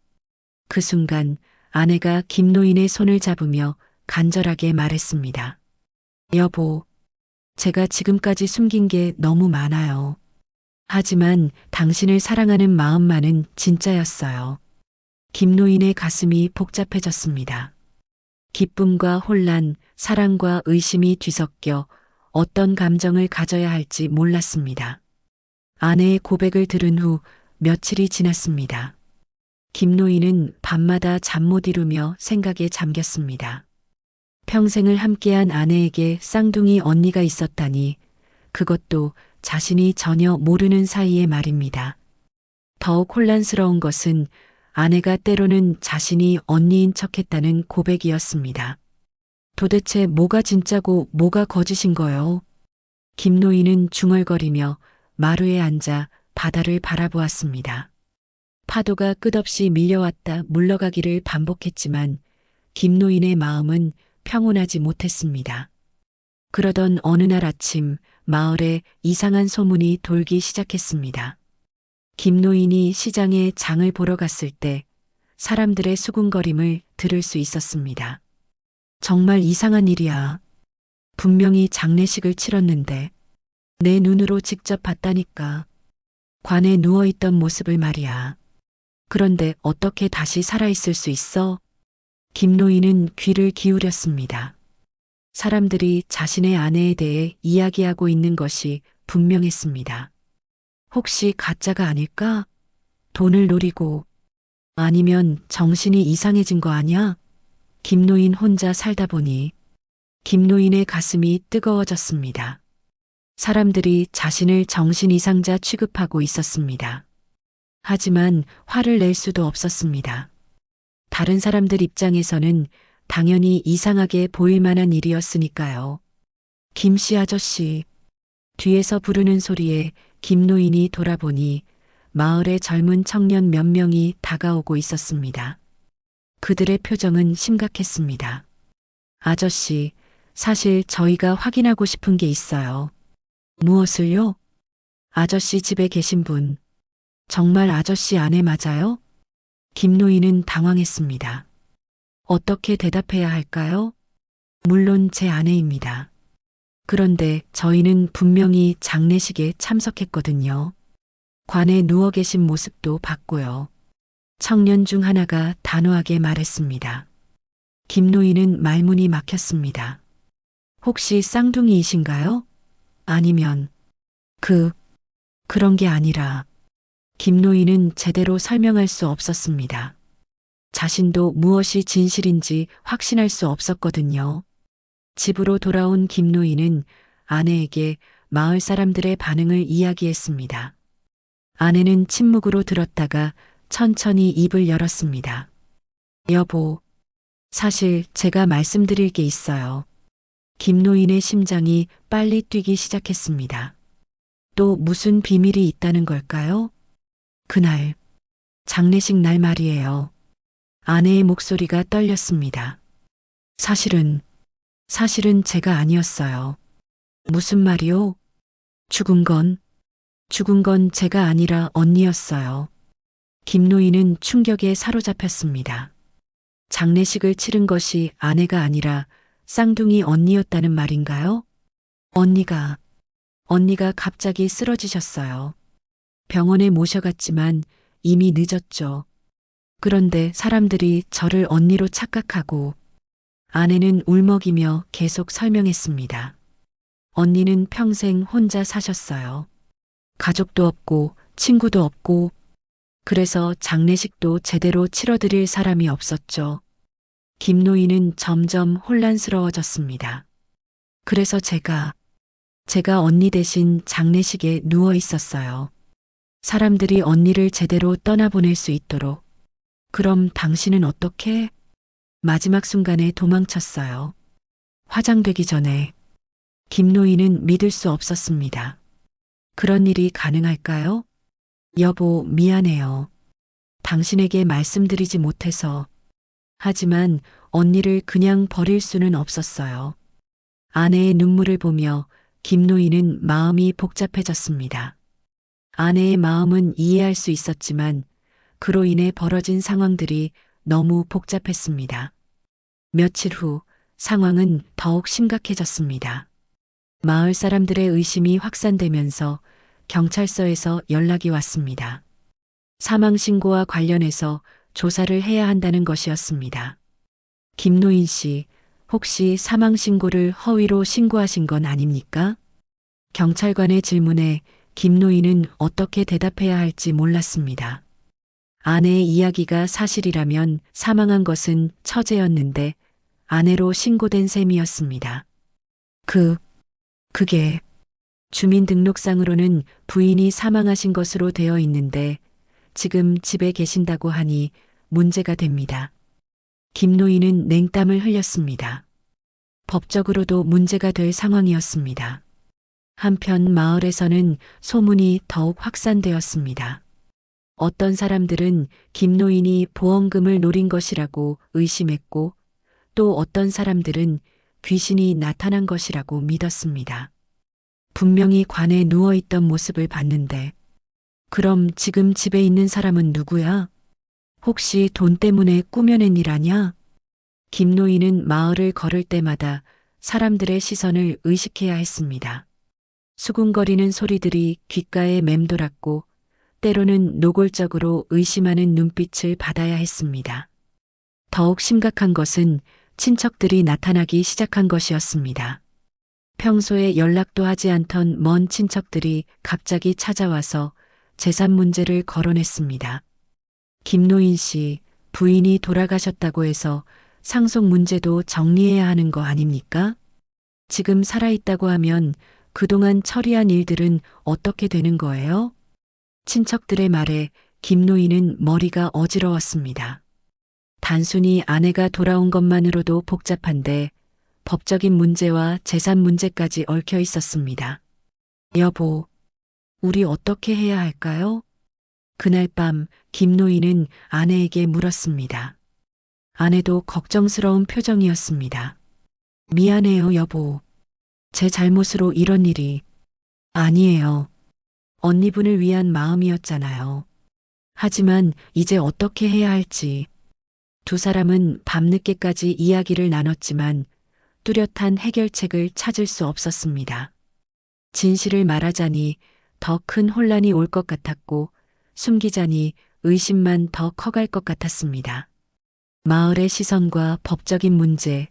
그 순간 아내가 김노인의 손을 잡으며 간절하게 말했습니다. 여보, 제가 지금까지 숨긴 게 너무 많아요. 하지만 당신을 사랑하는 마음만은 진짜였어요. 김노인의 가슴이 복잡해졌습니다. 기쁨과 혼란, 사랑과 의심이 뒤섞여 어떤 감정을 가져야 할지 몰랐습니다. 아내의 고백을 들은 후 며칠이 지났습니다. 김노인은 밤마다 잠 못 이루며 생각에 잠겼습니다. 평생을 함께한 아내에게 쌍둥이 언니가 있었다니 그것도 자신이 전혀 모르는 사이의 말입니다. 더욱 혼란스러운 것은 아내가 때로는 자신이 언니인 척했다는 고백이었습니다. 도대체 뭐가 진짜고 뭐가 거짓인 거요? 김노인은 중얼거리며 마루에 앉아 바다를 바라보았습니다. 파도가 끝없이 밀려왔다 물러가기를 반복했지만 김노인의 마음은 평온하지 못했습니다. 그러던 어느 날 아침 마을에 이상한 소문이 돌기 시작했습니다. 김노인이 시장에 장을 보러 갔을 때 사람들의 수군거림을 들을 수 있었습니다. 정말 이상한 일이야. 분명히 장례식을 치렀는데 내 눈으로 직접 봤다니까. 관에 누워있던 모습을 말이야. 그런데 어떻게 다시 살아있을 수 있어? 김노인은 귀를 기울였습니다. 사람들이 자신의 아내에 대해 이야기하고 있는 것이 분명했습니다. 혹시 가짜가 아닐까? 돈을 노리고 아니면 정신이 이상해진 거 아니야? 김노인 혼자 살다 보니 김노인의 가슴이 뜨거워졌습니다. 사람들이 자신을 정신 이상자 취급하고 있었습니다. 하지만 화를 낼 수도 없었습니다. 다른 사람들 입장에서는 당연히 이상하게 보일 만한 일이었으니까요. 김씨 아저씨. 뒤에서 부르는 소리에 김노인이 돌아보니 마을의 젊은 청년 몇 명이 다가오고 있었습니다. 그들의 표정은 심각했습니다. 아저씨, 사실 저희가 확인하고 싶은 게 있어요. 무엇을요? 아저씨 집에 계신 분. 정말 아저씨 아내 맞아요? 김노인은 당황했습니다. 어떻게 대답해야 할까요? 물론 제 아내입니다. 그런데 저희는 분명히 장례식에 참석했거든요. 관에 누워 계신 모습도 봤고요. 청년 중 하나가 단호하게 말했습니다. 김노인은 말문이 막혔습니다. 혹시 쌍둥이이신가요? 아니면 그런 게 아니라 김노인은 제대로 설명할 수 없었습니다. 자신도 무엇이 진실인지 확신할 수 없었거든요. 집으로 돌아온 김노인은 아내에게 마을 사람들의 반응을 이야기했습니다. 아내는 침묵으로 들었다가 천천히 입을 열었습니다. 여보, 사실 제가 말씀드릴 게 있어요. 김노인의 심장이 빨리 뛰기 시작했습니다. 또 무슨 비밀이 있다는 걸까요? 그날, 장례식 날 말이에요. 아내의 목소리가 떨렸습니다. 사실은 제가 아니었어요. 무슨 말이요? 죽은 건 제가 아니라 언니였어요. 김노인은 충격에 사로잡혔습니다. 장례식을 치른 것이 아내가 아니라 쌍둥이 언니였다는 말인가요? 언니가 갑자기 쓰러지셨어요. 병원에 모셔갔지만 이미 늦었죠. 그런데 사람들이 저를 언니로 착각하고 아내는 울먹이며 계속 설명했습니다. 언니는 평생 혼자 사셨어요. 가족도 없고 친구도 없고 그래서 장례식도 제대로 치러드릴 사람이 없었죠. 김노인은 점점 혼란스러워졌습니다. 그래서 제가 언니 대신 장례식에 누워 있었어요. 사람들이 언니를 제대로 떠나보낼 수 있도록. 그럼 당신은 어떻게? 마지막 순간에 도망쳤어요. 화장되기 전에. 김노인은 믿을 수 없었습니다. 그런 일이 가능할까요? 여보, 미안해요. 당신에게 말씀드리지 못해서. 하지만 언니를 그냥 버릴 수는 없었어요. 아내의 눈물을 보며 김노인은 마음이 복잡해졌습니다. 아내의 마음은 이해할 수 있었지만 그로 인해 벌어진 상황들이 너무 복잡했습니다. 며칠 후 상황은 더욱 심각해졌습니다. 마을 사람들의 의심이 확산되면서 경찰서에서 연락이 왔습니다. 사망 신고와 관련해서 조사를 해야 한다는 것이었습니다. 김노인 씨, 혹시 사망 신고를 허위로 신고하신 건 아닙니까? 경찰관의 질문에 김노인은 어떻게 대답해야 할지 몰랐습니다. 아내의 이야기가 사실이라면 사망한 것은 처제였는데 아내로 신고된 셈이었습니다. 그게 주민등록상으로는 부인이 사망하신 것으로 되어 있는데 지금 집에 계신다고 하니 문제가 됩니다. 김노인은 냉땀을 흘렸습니다. 법적으로도 문제가 될 상황이었습니다. 한편 마을에서는 소문이 더욱 확산되었습니다. 어떤 사람들은 김노인이 보험금을 노린 것이라고 의심했고 또 어떤 사람들은 귀신이 나타난 것이라고 믿었습니다. 분명히 관에 누워있던 모습을 봤는데 그럼 지금 집에 있는 사람은 누구야? 혹시 돈 때문에 꾸며낸 일 아냐? 김노인은 마을을 걸을 때마다 사람들의 시선을 의식해야 했습니다. 수군거리는 소리들이 귓가에 맴돌았고 때로는 노골적으로 의심하는 눈빛을 받아야 했습니다. 더욱 심각한 것은 친척들이 나타나기 시작한 것이었습니다. 평소에 연락도 하지 않던 먼 친척들이 갑자기 찾아와서 재산 문제를 거론했습니다. 김노인 씨, 부인이 돌아가셨다고 해서 상속 문제도 정리해야 하는 거 아닙니까? 지금 살아있다고 하면 그동안 처리한 일들은 어떻게 되는 거예요? 친척들의 말에 김노인은 머리가 어지러웠습니다. 단순히 아내가 돌아온 것만으로도 복잡한데 법적인 문제와 재산 문제까지 얽혀 있었습니다. 여보, 우리 어떻게 해야 할까요? 그날 밤 김노인은 아내에게 물었습니다. 아내도 걱정스러운 표정이었습니다. 미안해요, 여보. 제 잘못으로 이런 일이. 아니에요. 언니분을 위한 마음이었잖아요. 하지만 이제 어떻게 해야 할지. 두 사람은 밤늦게까지 이야기를 나눴지만 뚜렷한 해결책을 찾을 수 없었습니다. 진실을 말하자니 더 큰 혼란이 올 것 같았고 숨기자니 의심만 더 커갈 것 같았습니다. 마을의 시선과 법적인 문제,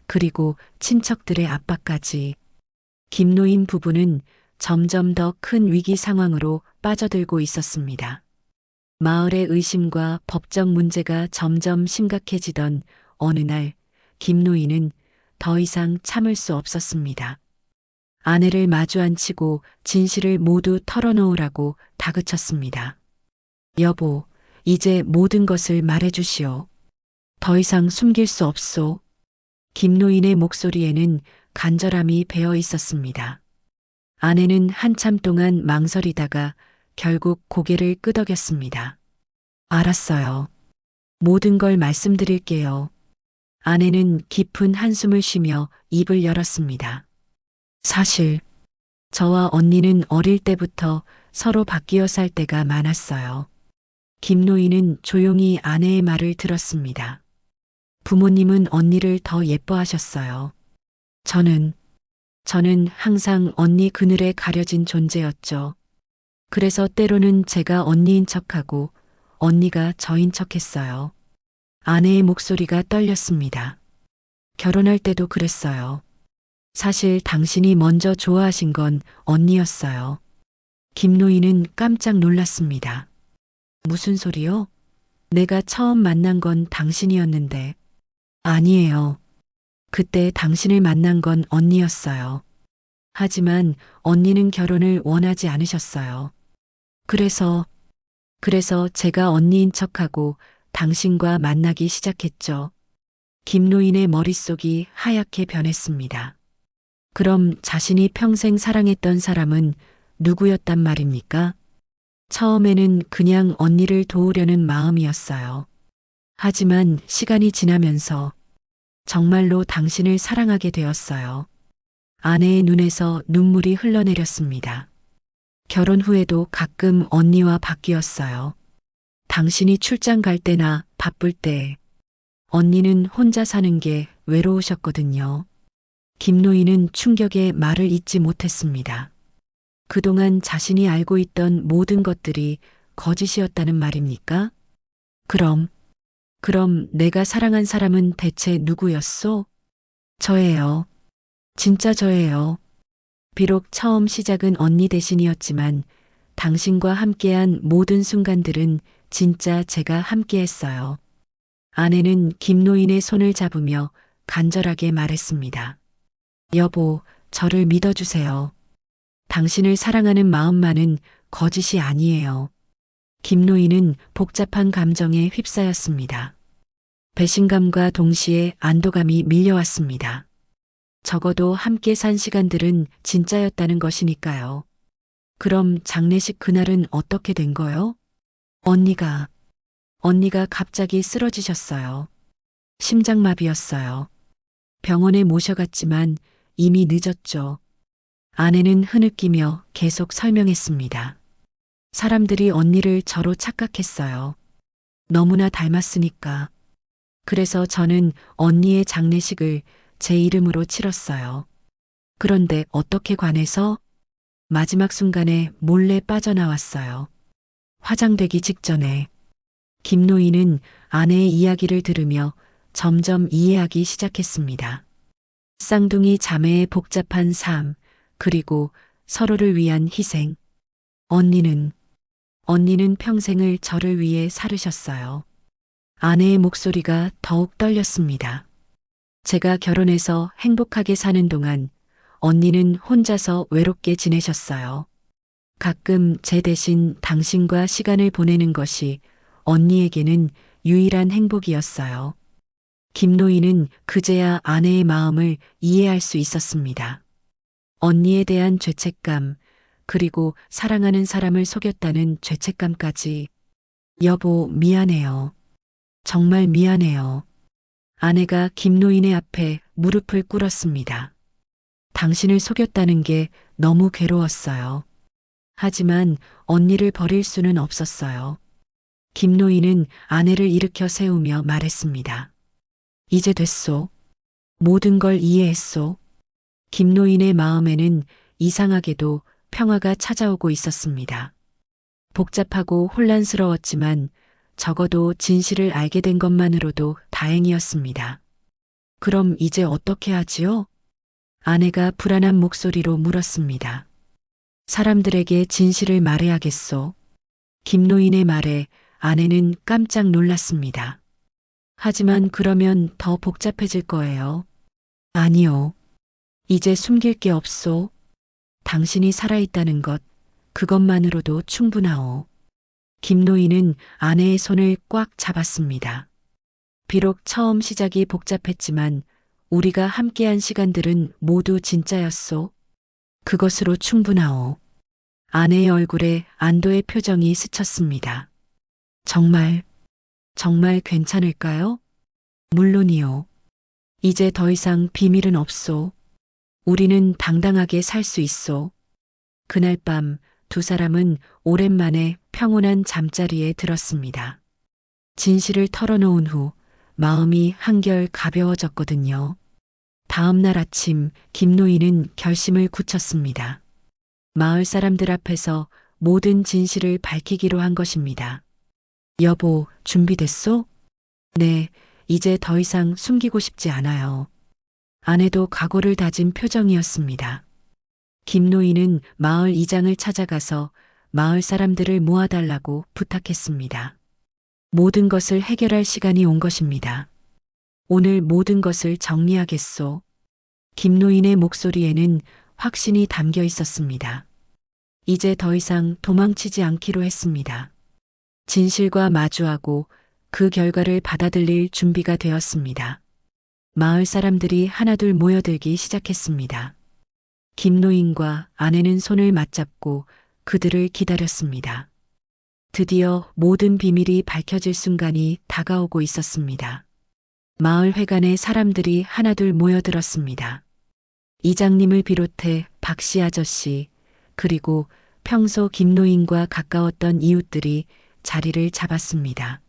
그리고 친척들의 압박까지 김노인 부부는 점점 더 큰 위기 상황으로 빠져들고 있었습니다. 마을의 의심과 법적 문제가 점점 심각해지던 어느 날 김노인은 더 이상 참을 수 없었습니다. 아내를 마주 앉히고 진실을 모두 털어놓으라고 다그쳤습니다. 여보, 이제 모든 것을 말해주시오. 더 이상 숨길 수 없소. 김노인의 목소리에는 간절함이 배어 있었습니다. 아내는 한참 동안 망설이다가 결국 고개를 끄덕였습니다. 알았어요. 모든 걸 말씀드릴게요. 아내는 깊은 한숨을 쉬며 입을 열었습니다. 사실 저와 언니는 어릴 때부터 서로 바뀌어 살 때가 많았어요. 김노인은 조용히 아내의 말을 들었습니다. 부모님은 언니를 더 예뻐하셨어요. 저는 항상 언니 그늘에 가려진 존재였죠. 그래서 때로는 제가 언니인 척하고 언니가 저인 척했어요. 아내의 목소리가 떨렸습니다. 결혼할 때도 그랬어요. 사실 당신이 먼저 좋아하신 건 언니였어요. 김노인은 깜짝 놀랐습니다. 무슨 소리요? 내가 처음 만난 건 당신이었는데. 아니에요. 그때 당신을 만난 건 언니였어요. 하지만 언니는 결혼을 원하지 않으셨어요. 그래서 제가 언니인 척하고 당신과 만나기 시작했죠. 김노인의 머릿속이 하얗게 변했습니다. 그럼 자신이 평생 사랑했던 사람은 누구였단 말입니까? 처음에는 그냥 언니를 도우려는 마음이었어요. 하지만 시간이 지나면서 정말로 당신을 사랑하게 되었어요. 아내의 눈에서 눈물이 흘러내렸습니다. 결혼 후에도 가끔 언니와 바뀌었어요. 당신이 출장 갈 때나 바쁠 때 언니는 혼자 사는 게 외로우셨거든요. 김노인은 충격에 말을 잇지 못했습니다. 그동안 자신이 알고 있던 모든 것들이 거짓이었다는 말입니까? 그럼 내가 사랑한 사람은 대체 누구였소? 저예요. 진짜 저예요. 비록 처음 시작은 언니 대신이었지만 당신과 함께한 모든 순간들은 진짜 제가 함께했어요. 아내는 김노인의 손을 잡으며 간절하게 말했습니다. 여보, 저를 믿어주세요. 당신을 사랑하는 마음만은 거짓이 아니에요. 김노인은 복잡한 감정에 휩싸였습니다. 배신감과 동시에 안도감이 밀려왔습니다. 적어도 함께 산 시간들은 진짜였다는 것이니까요. 그럼 장례식 그날은 어떻게 된 거요? 언니가 갑자기 쓰러지셨어요. 심장마비였어요. 병원에 모셔갔지만 이미 늦었죠. 아내는 흐느끼며 계속 설명했습니다. 사람들이 언니를 저로 착각했어요. 너무나 닮았으니까. 그래서 저는 언니의 장례식을 제 이름으로 치렀어요. 그런데 어떻게 관해서 마지막 순간에 몰래 빠져나왔어요. 화장되기 직전에 김노인은 아내의 이야기를 들으며 점점 이해하기 시작했습니다. 쌍둥이 자매의 복잡한 삶, 그리고 서로를 위한 희생. 언니는 평생을 저를 위해 살으셨어요. 아내의 목소리가 더욱 떨렸습니다. 제가 결혼해서 행복하게 사는 동안 언니는 혼자서 외롭게 지내셨어요. 가끔 제 대신 당신과 시간을 보내는 것이 언니에게는 유일한 행복이었어요. 김노인은 그제야 아내의 마음을 이해할 수 있었습니다. 언니에 대한 죄책감, 그리고 사랑하는 사람을 속였다는 죄책감까지. 여보, 미안해요. 정말 미안해요. 아내가 김노인의 앞에 무릎을 꿇었습니다. 당신을 속였다는 게 너무 괴로웠어요. 하지만 언니를 버릴 수는 없었어요. 김노인은 아내를 일으켜 세우며 말했습니다. 이제 됐소. 모든 걸 이해했소. 김노인의 마음에는 이상하게도 평화가 찾아오고 있었습니다. 복잡하고 혼란스러웠지만 적어도 진실을 알게 된 것만으로도 다행이었습니다. 그럼 이제 어떻게 하지요? 아내가 불안한 목소리로 물었습니다. 사람들에게 진실을 말해야겠소. 김노인의 말에 아내는 깜짝 놀랐습니다. 하지만 그러면 더 복잡해질 거예요. 아니요. 이제 숨길 게 없소. 당신이 살아있다는 것, 그것만으로도 충분하오. 김노인은 아내의 손을 꽉 잡았습니다. 비록 처음 시작이 복잡했지만 우리가 함께한 시간들은 모두 진짜였소. 그것으로 충분하오. 아내의 얼굴에 안도의 표정이 스쳤습니다. 정말 괜찮을까요? 물론이요. 이제 더 이상 비밀은 없소. 우리는 당당하게 살 수 있소. 그날 밤 두 사람은 오랜만에 평온한 잠자리에 들었습니다. 진실을 털어놓은 후 마음이 한결 가벼워졌거든요. 다음 날 아침 김노인은 결심을 굳혔습니다. 마을 사람들 앞에서 모든 진실을 밝히기로 한 것입니다. 여보, 준비됐소? 네, 이제 더 이상 숨기고 싶지 않아요. 아내도 각오를 다진 표정이었습니다. 김노인은 마을 이장을 찾아가서 마을 사람들을 모아달라고 부탁했습니다. 모든 것을 해결할 시간이 온 것입니다. 오늘 모든 것을 정리하겠소. 김노인의 목소리에는 확신이 담겨 있었습니다. 이제 더 이상 도망치지 않기로 했습니다. 진실과 마주하고 그 결과를 받아들일 준비가 되었습니다. 마을 사람들이 하나둘 모여들기 시작했습니다. 김노인과 아내는 손을 맞잡고 그들을 기다렸습니다. 드디어 모든 비밀이 밝혀질 순간이 다가오고 있었습니다. 마을 회관에 사람들이 하나둘 모여들었습니다. 이장님을 비롯해 박씨 아저씨, 그리고 평소 김노인과 가까웠던 이웃들이 자리를 잡았습니다.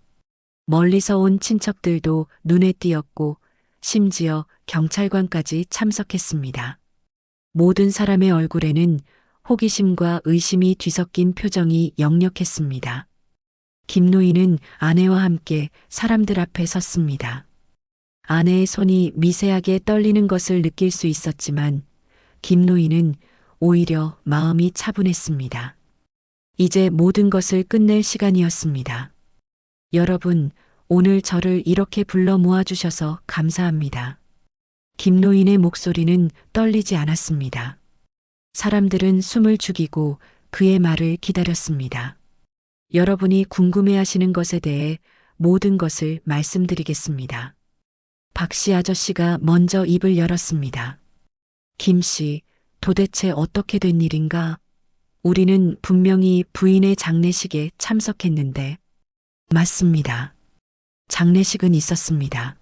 멀리서 온 친척들도 눈에 띄었고 심지어 경찰관까지 참석했습니다. 모든 사람의 얼굴에는 호기심과 의심이 뒤섞인 표정이 역력했습니다. 김노인은 아내와 함께 사람들 앞에 섰습니다. 아내의 손이 미세하게 떨리는 것을 느낄 수 있었지만 김노인은 오히려 마음이 차분했습니다. 이제 모든 것을 끝낼 시간이었습니다. 여러분, 오늘 저를 이렇게 불러 모아주셔서 감사합니다. 김노인의 목소리는 떨리지 않았습니다. 사람들은 숨을 죽이고 그의 말을 기다렸습니다. 여러분이 궁금해하시는 것에 대해 모든 것을 말씀드리겠습니다. 박씨 아저씨가 먼저 입을 열었습니다. 김씨, 도대체 어떻게 된 일인가? 우리는 분명히 부인의 장례식에 참석했는데 맞습니다. 장례식은 있었습니다.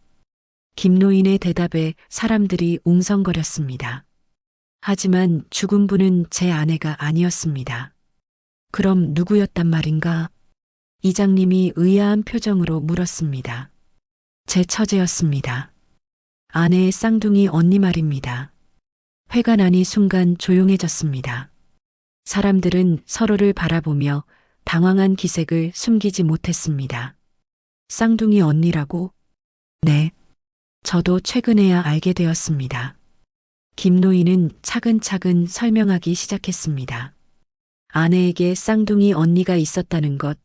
김노인의 대답에 사람들이 웅성거렸습니다. 하지만 죽은 분은 제 아내가 아니었습니다. 그럼 누구였단 말인가? 이장님이 의아한 표정으로 물었습니다. 제 처제였습니다. 아내의 쌍둥이 언니 말입니다. 회가 나니 순간 조용해졌습니다. 사람들은 서로를 바라보며 당황한 기색을 숨기지 못했습니다. 쌍둥이 언니라고? 네. 저도 최근에야 알게 되었습니다. 김노인은 차근차근 설명하기 시작했습니다. 아내에게 쌍둥이 언니가 있었다는 것,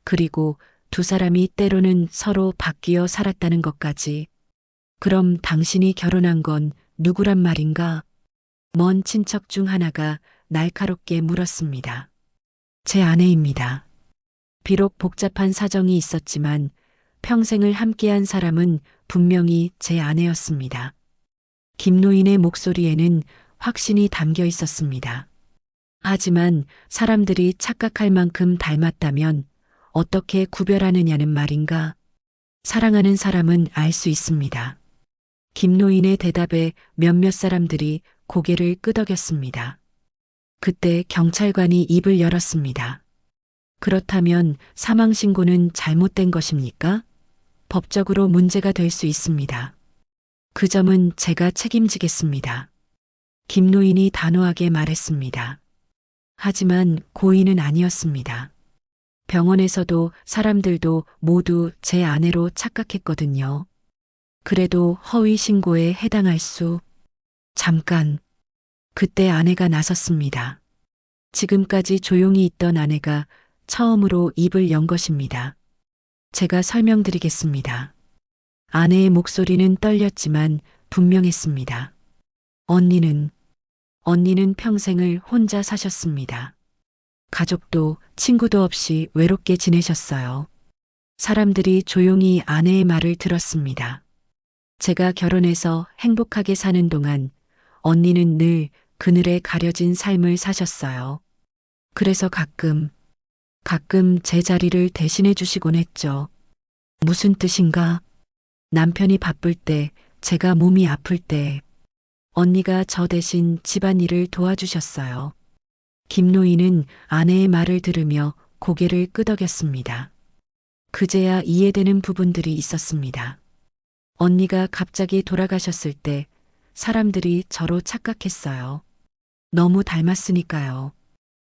그리고 두 사람이 때로는 서로 바뀌어 살았다는 것까지. 그럼 당신이 결혼한 건 누구란 말인가? 먼 친척 중 하나가 날카롭게 물었습니다. 제 아내입니다. 비록 복잡한 사정이 있었지만 평생을 함께한 사람은 분명히 제 아내였습니다. 김노인의 목소리에는 확신이 담겨 있었습니다. 하지만 사람들이 착각할 만큼 닮았다면 어떻게 구별하느냐는 말인가? 사랑하는 사람은 알 수 있습니다. 김노인의 대답에 몇몇 사람들이 고개를 끄덕였습니다. 그때 경찰관이 입을 열었습니다. 그렇다면 사망신고는 잘못된 것입니까? 법적으로 문제가 될 수 있습니다. 그 점은 제가 책임지겠습니다. 김노인이 단호하게 말했습니다. 하지만 고의는 아니었습니다. 병원에서도 사람들도 모두 제 아내로 착각했거든요. 그래도 허위 신고에 해당할 수. 잠깐. 그때 아내가 나섰습니다. 지금까지 조용히 있던 아내가 처음으로 입을 연 것입니다. 제가 설명드리겠습니다. 아내의 목소리는 떨렸지만 분명했습니다. 언니는 평생을 혼자 사셨습니다. 가족도 친구도 없이 외롭게 지내셨어요. 사람들이 조용히 아내의 말을 들었습니다. 제가 결혼해서 행복하게 사는 동안 언니는 늘 그늘에 가려진 삶을 사셨어요. 그래서 가끔 제 자리를 대신해 주시곤 했죠. 무슨 뜻인가? 남편이 바쁠 때, 제가 몸이 아플 때, 언니가 저 대신 집안일을 도와주셨어요. 김노인은 아내의 말을 들으며 고개를 끄덕였습니다. 그제야 이해되는 부분들이 있었습니다. 언니가 갑자기 돌아가셨을 때 사람들이 저로 착각했어요. 너무 닮았으니까요.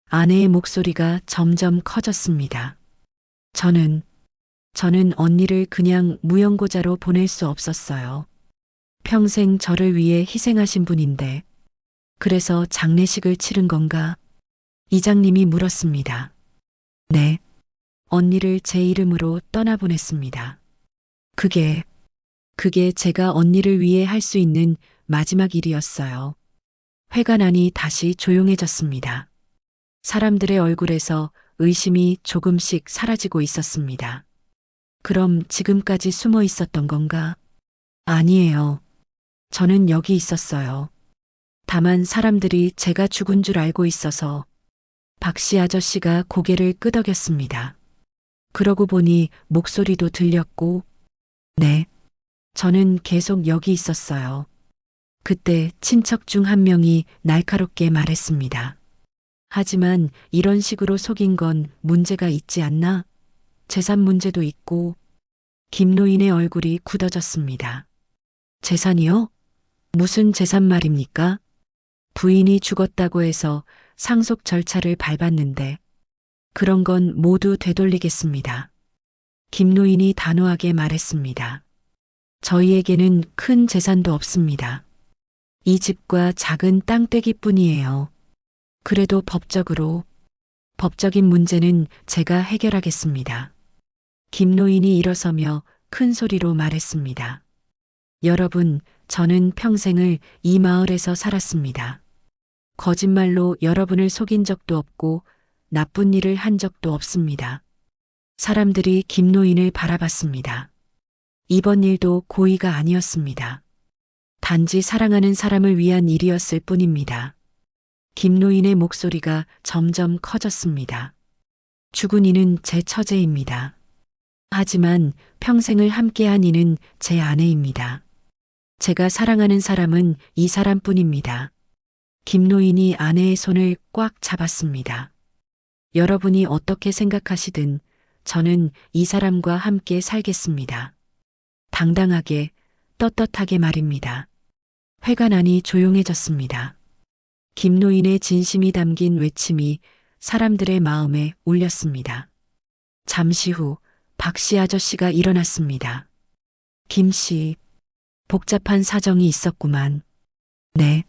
아내의 목소리가 점점 커졌습니다. 저는 언니를 그냥 무용고자로 보낼 수 없었어요. 평생 저를 위해 희생하신 분인데, 그래서 장례식을 치른 건가? 이장님이 물었습니다. 네. 언니를 제 이름으로 떠나보냈습니다. 그게 제가 언니를 위해 할 수 있는 마지막 일이었어요. 회가 나니 다시 조용해졌습니다. 사람들의 얼굴에서 의심이 조금씩 사라지고 있었습니다. 그럼 지금까지 숨어 있었던 건가? 아니에요. 저는 여기 있었어요. 다만 사람들이 제가 죽은 줄 알고 있어서. 박씨 아저씨가 고개를 끄덕였습니다. 그러고 보니 목소리도 들렸고, 네. 저는 계속 여기 있었어요. 그때 친척 중 한 명이 날카롭게 말했습니다. 하지만 이런 식으로 속인 건 문제가 있지 않나? 재산 문제도 있고. 김노인의 얼굴이 굳어졌습니다. 재산이요? 무슨 재산 말입니까? 부인이 죽었다고 해서 상속 절차를 밟았는데 그런 건 모두 되돌리겠습니다. 김노인이 단호하게 말했습니다. 저희에게는 큰 재산도 없습니다. 이 집과 작은 땅떼기뿐이에요. 그래도 법적인 문제는 제가 해결하겠습니다. 김노인이 일어서며 큰 소리로 말했습니다. 여러분, 저는 평생을 이 마을에서 살았습니다. 거짓말로 여러분을 속인 적도 없고 나쁜 일을 한 적도 없습니다. 사람들이 김노인을 바라봤습니다. 이번 일도 고의가 아니었습니다. 단지 사랑하는 사람을 위한 일이었을 뿐입니다. 김노인의 목소리가 점점 커졌습니다. 죽은 이는 제 처제입니다. 하지만 평생을 함께한 이는 제 아내입니다. 제가 사랑하는 사람은 이 사람뿐입니다. 김노인이 아내의 손을 꽉 잡았습니다. 여러분이 어떻게 생각하시든 저는 이 사람과 함께 살겠습니다. 당당하게, 떳떳하게 말입니다. 회관안이 조용해졌습니다. 김노인의 진심이 담긴 외침이 사람들의 마음에 울렸습니다. 잠시 후 박씨 아저씨가 일어났습니다. 김씨, 복잡한 사정이 있었구만. 네.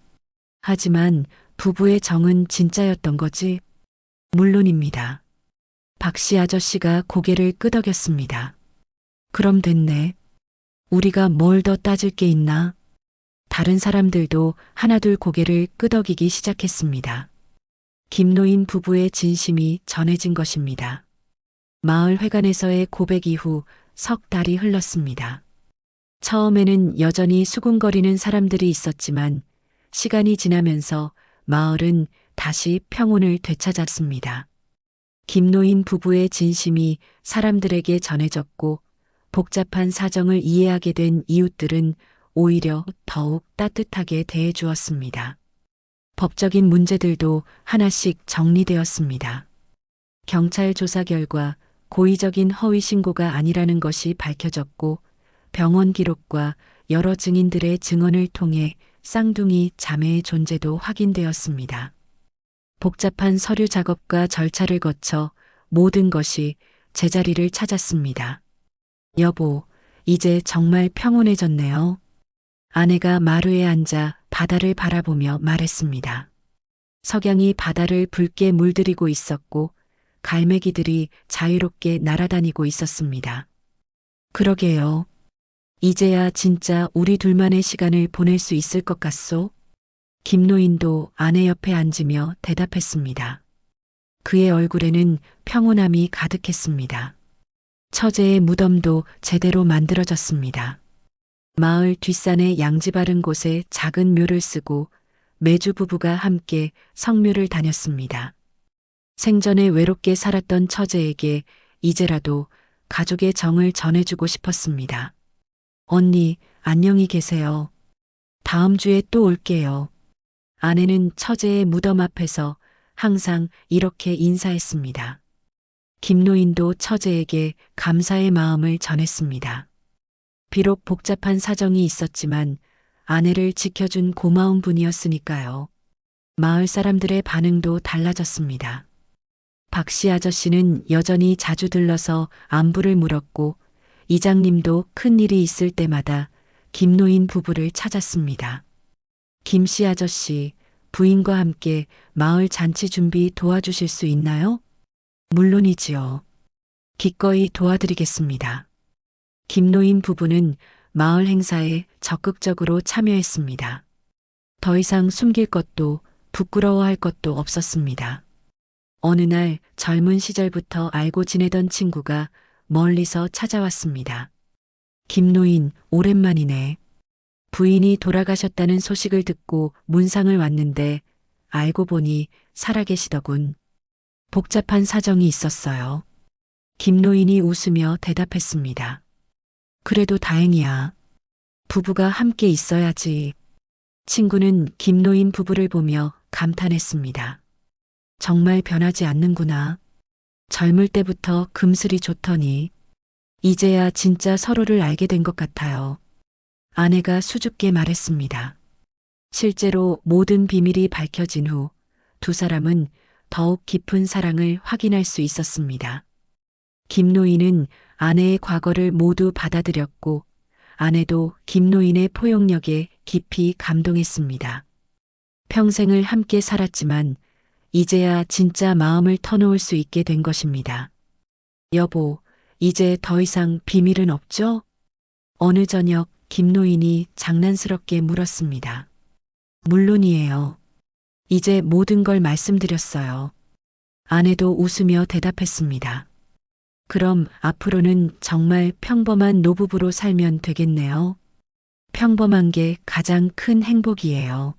하지만 부부의 정은 진짜였던 거지? 물론입니다. 박씨 아저씨가 고개를 끄덕였습니다. 그럼 됐네. 우리가 뭘 더 따질 게 있나? 다른 사람들도 하나둘 고개를 끄덕이기 시작했습니다. 김노인 부부의 진심이 전해진 것입니다. 마을 회관에서의 고백 이후 석 달이 흘렀습니다. 처음에는 여전히 수군거리는 사람들이 있었지만 시간이 지나면서 마을은 다시 평온을 되찾았습니다. 김노인 부부의 진심이 사람들에게 전해졌고 복잡한 사정을 이해하게 된 이웃들은 오히려 더욱 따뜻하게 대해주었습니다. 법적인 문제들도 하나씩 정리되었습니다. 경찰 조사 결과 고의적인 허위 신고가 아니라는 것이 밝혀졌고 병원 기록과 여러 증인들의 증언을 통해 쌍둥이 자매의 존재도 확인되었습니다. 복잡한 서류 작업과 절차를 거쳐 모든 것이 제자리를 찾았습니다. 여보, 이제 정말 평온해졌네요. 아내가 마루에 앉아 바다를 바라보며 말했습니다. 석양이 바다를 붉게 물들이고 있었고 갈매기들이 자유롭게 날아다니고 있었습니다. 그러게요. 이제야 진짜 우리 둘만의 시간을 보낼 수 있을 것 같소? 김노인도 아내 옆에 앉으며 대답했습니다. 그의 얼굴에는 평온함이 가득했습니다. 처제의 무덤도 제대로 만들어졌습니다. 마을 뒷산의 양지 바른 곳에 작은 묘를 쓰고 매주 부부가 함께 성묘를 다녔습니다. 생전에 외롭게 살았던 처제에게 이제라도 가족의 정을 전해주고 싶었습니다. 언니, 안녕히 계세요. 다음 주에 또 올게요. 아내는 처제의 무덤 앞에서 항상 이렇게 인사했습니다. 김노인도 처제에게 감사의 마음을 전했습니다. 비록 복잡한 사정이 있었지만 아내를 지켜준 고마운 분이었으니까요. 마을 사람들의 반응도 달라졌습니다. 박씨 아저씨는 여전히 자주 들러서 안부를 물었고 이장님도 큰 일이 있을 때마다 김노인 부부를 찾았습니다. 김씨 아저씨, 부인과 함께 마을 잔치 준비 도와주실 수 있나요? 물론이지요. 기꺼이 도와드리겠습니다. 김노인 부부는 마을 행사에 적극적으로 참여했습니다. 더 이상 숨길 것도 부끄러워할 것도 없었습니다. 어느 날 젊은 시절부터 알고 지내던 친구가 멀리서 찾아왔습니다. 김노인, 오랜만이네. 부인이 돌아가셨다는 소식을 듣고 문상을 왔는데 알고 보니 살아계시더군. 복잡한 사정이 있었어요. 김노인이 웃으며 대답했습니다. 그래도 다행이야. 부부가 함께 있어야지. 친구는 김노인 부부를 보며 감탄했습니다. 정말 변하지 않는구나. 젊을 때부터 금슬이 좋더니 이제야 진짜 서로를 알게 된 것 같아요. 아내가 수줍게 말했습니다. 실제로 모든 비밀이 밝혀진 후 두 사람은 더욱 깊은 사랑을 확인할 수 있었습니다. 김노인은 아내의 과거를 모두 받아들였고 아내도 김노인의 포용력에 깊이 감동했습니다. 평생을 함께 살았지만 이제야 진짜 마음을 터놓을 수 있게 된 것입니다. 여보, 이제 더 이상 비밀은 없죠? 어느 저녁 김노인이 장난스럽게 물었습니다. 물론이에요. 이제 모든 걸 말씀드렸어요. 아내도 웃으며 대답했습니다. 그럼 앞으로는 정말 평범한 노부부로 살면 되겠네요. 평범한 게 가장 큰 행복이에요.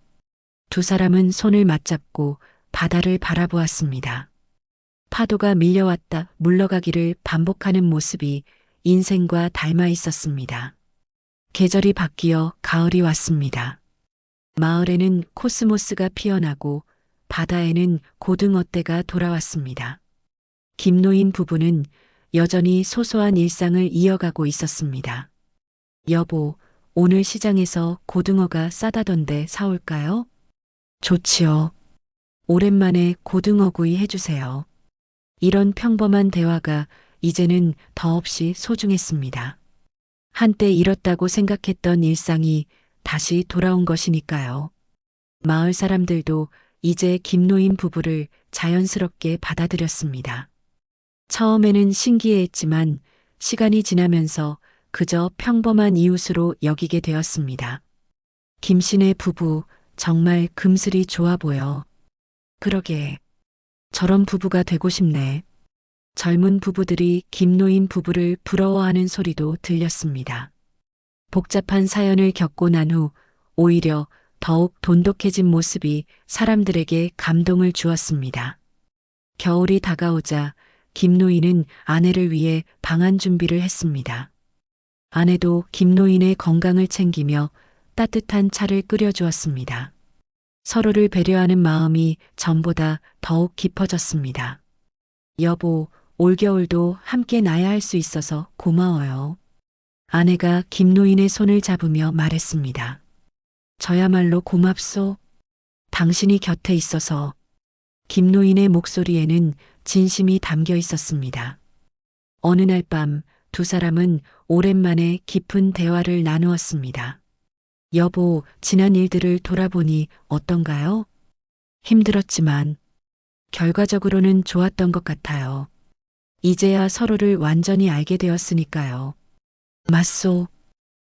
두 사람은 손을 맞잡고 바다를 바라보았습니다. 파도가 밀려왔다 물러가기를 반복하는 모습이 인생과 닮아 있었습니다. 계절이 바뀌어 가을이 왔습니다. 마을에는 코스모스가 피어나고 바다에는 고등어떼가 돌아왔습니다. 김노인 부부는 여전히 소소한 일상을 이어가고 있었습니다. 여보, 오늘 시장에서 고등어가 싸다던데 사올까요? 좋지요. 오랜만에 고등어구이 해주세요. 이런 평범한 대화가 이제는 더없이 소중했습니다. 한때 잃었다고 생각했던 일상이 다시 돌아온 것이니까요. 마을 사람들도 이제 김노인 부부를 자연스럽게 받아들였습니다. 처음에는 신기해했지만 시간이 지나면서 그저 평범한 이웃으로 여기게 되었습니다. 김씨네 부부 정말 금슬이 좋아 보여. 그러게. 저런 부부가 되고 싶네. 젊은 부부들이 김노인 부부를 부러워하는 소리도 들렸습니다. 복잡한 사연을 겪고 난 후 오히려 더욱 돈독해진 모습이 사람들에게 감동을 주었습니다. 겨울이 다가오자 김노인은 아내를 위해 방한 준비를 했습니다. 아내도 김노인의 건강을 챙기며 따뜻한 차를 끓여주었습니다. 서로를 배려하는 마음이 전보다 더욱 깊어졌습니다. 여보, 올겨울도 함께 나야 할 수 있어서 고마워요. 아내가 김노인의 손을 잡으며 말했습니다. 저야말로 고맙소. 당신이 곁에 있어서. 김노인의 목소리에는 진심이 담겨 있었습니다. 어느 날 밤 두 사람은 오랜만에 깊은 대화를 나누었습니다. 여보, 지난 일들을 돌아보니 어떤가요? 힘들었지만 결과적으로는 좋았던 것 같아요. 이제야 서로를 완전히 알게 되었으니까요. 맞소.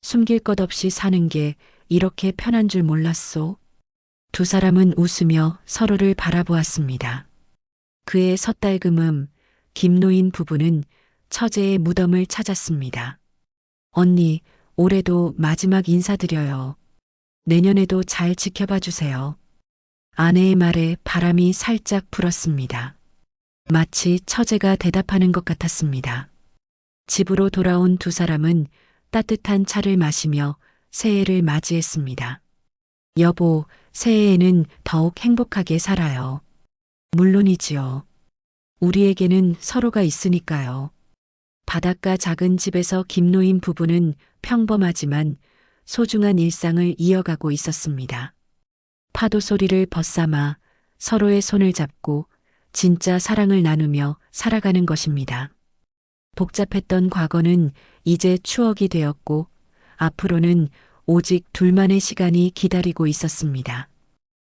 숨길 것 없이 사는 게 이렇게 편한 줄 몰랐소. 두 사람은 웃으며 서로를 바라보았습니다. 그의 섣달금음 김노인 부부는 처제의 무덤을 찾았습니다. 언니, 올해도 마지막 인사드려요. 내년에도 잘 지켜봐 주세요. 아내의 말에 바람이 살짝 불었습니다. 마치 처제가 대답하는 것 같았습니다. 집으로 돌아온 두 사람은 따뜻한 차를 마시며 새해를 맞이했습니다. 여보, 새해에는 더욱 행복하게 살아요. 물론이지요. 우리에게는 서로가 있으니까요. 바닷가 작은 집에서 김노인 부부는 평범하지만 소중한 일상을 이어가고 있었습니다. 파도 소리를 벗삼아 서로의 손을 잡고 진짜 사랑을 나누며 살아가는 것입니다. 복잡했던 과거는 이제 추억이 되었고 앞으로는 오직 둘만의 시간이 기다리고 있었습니다.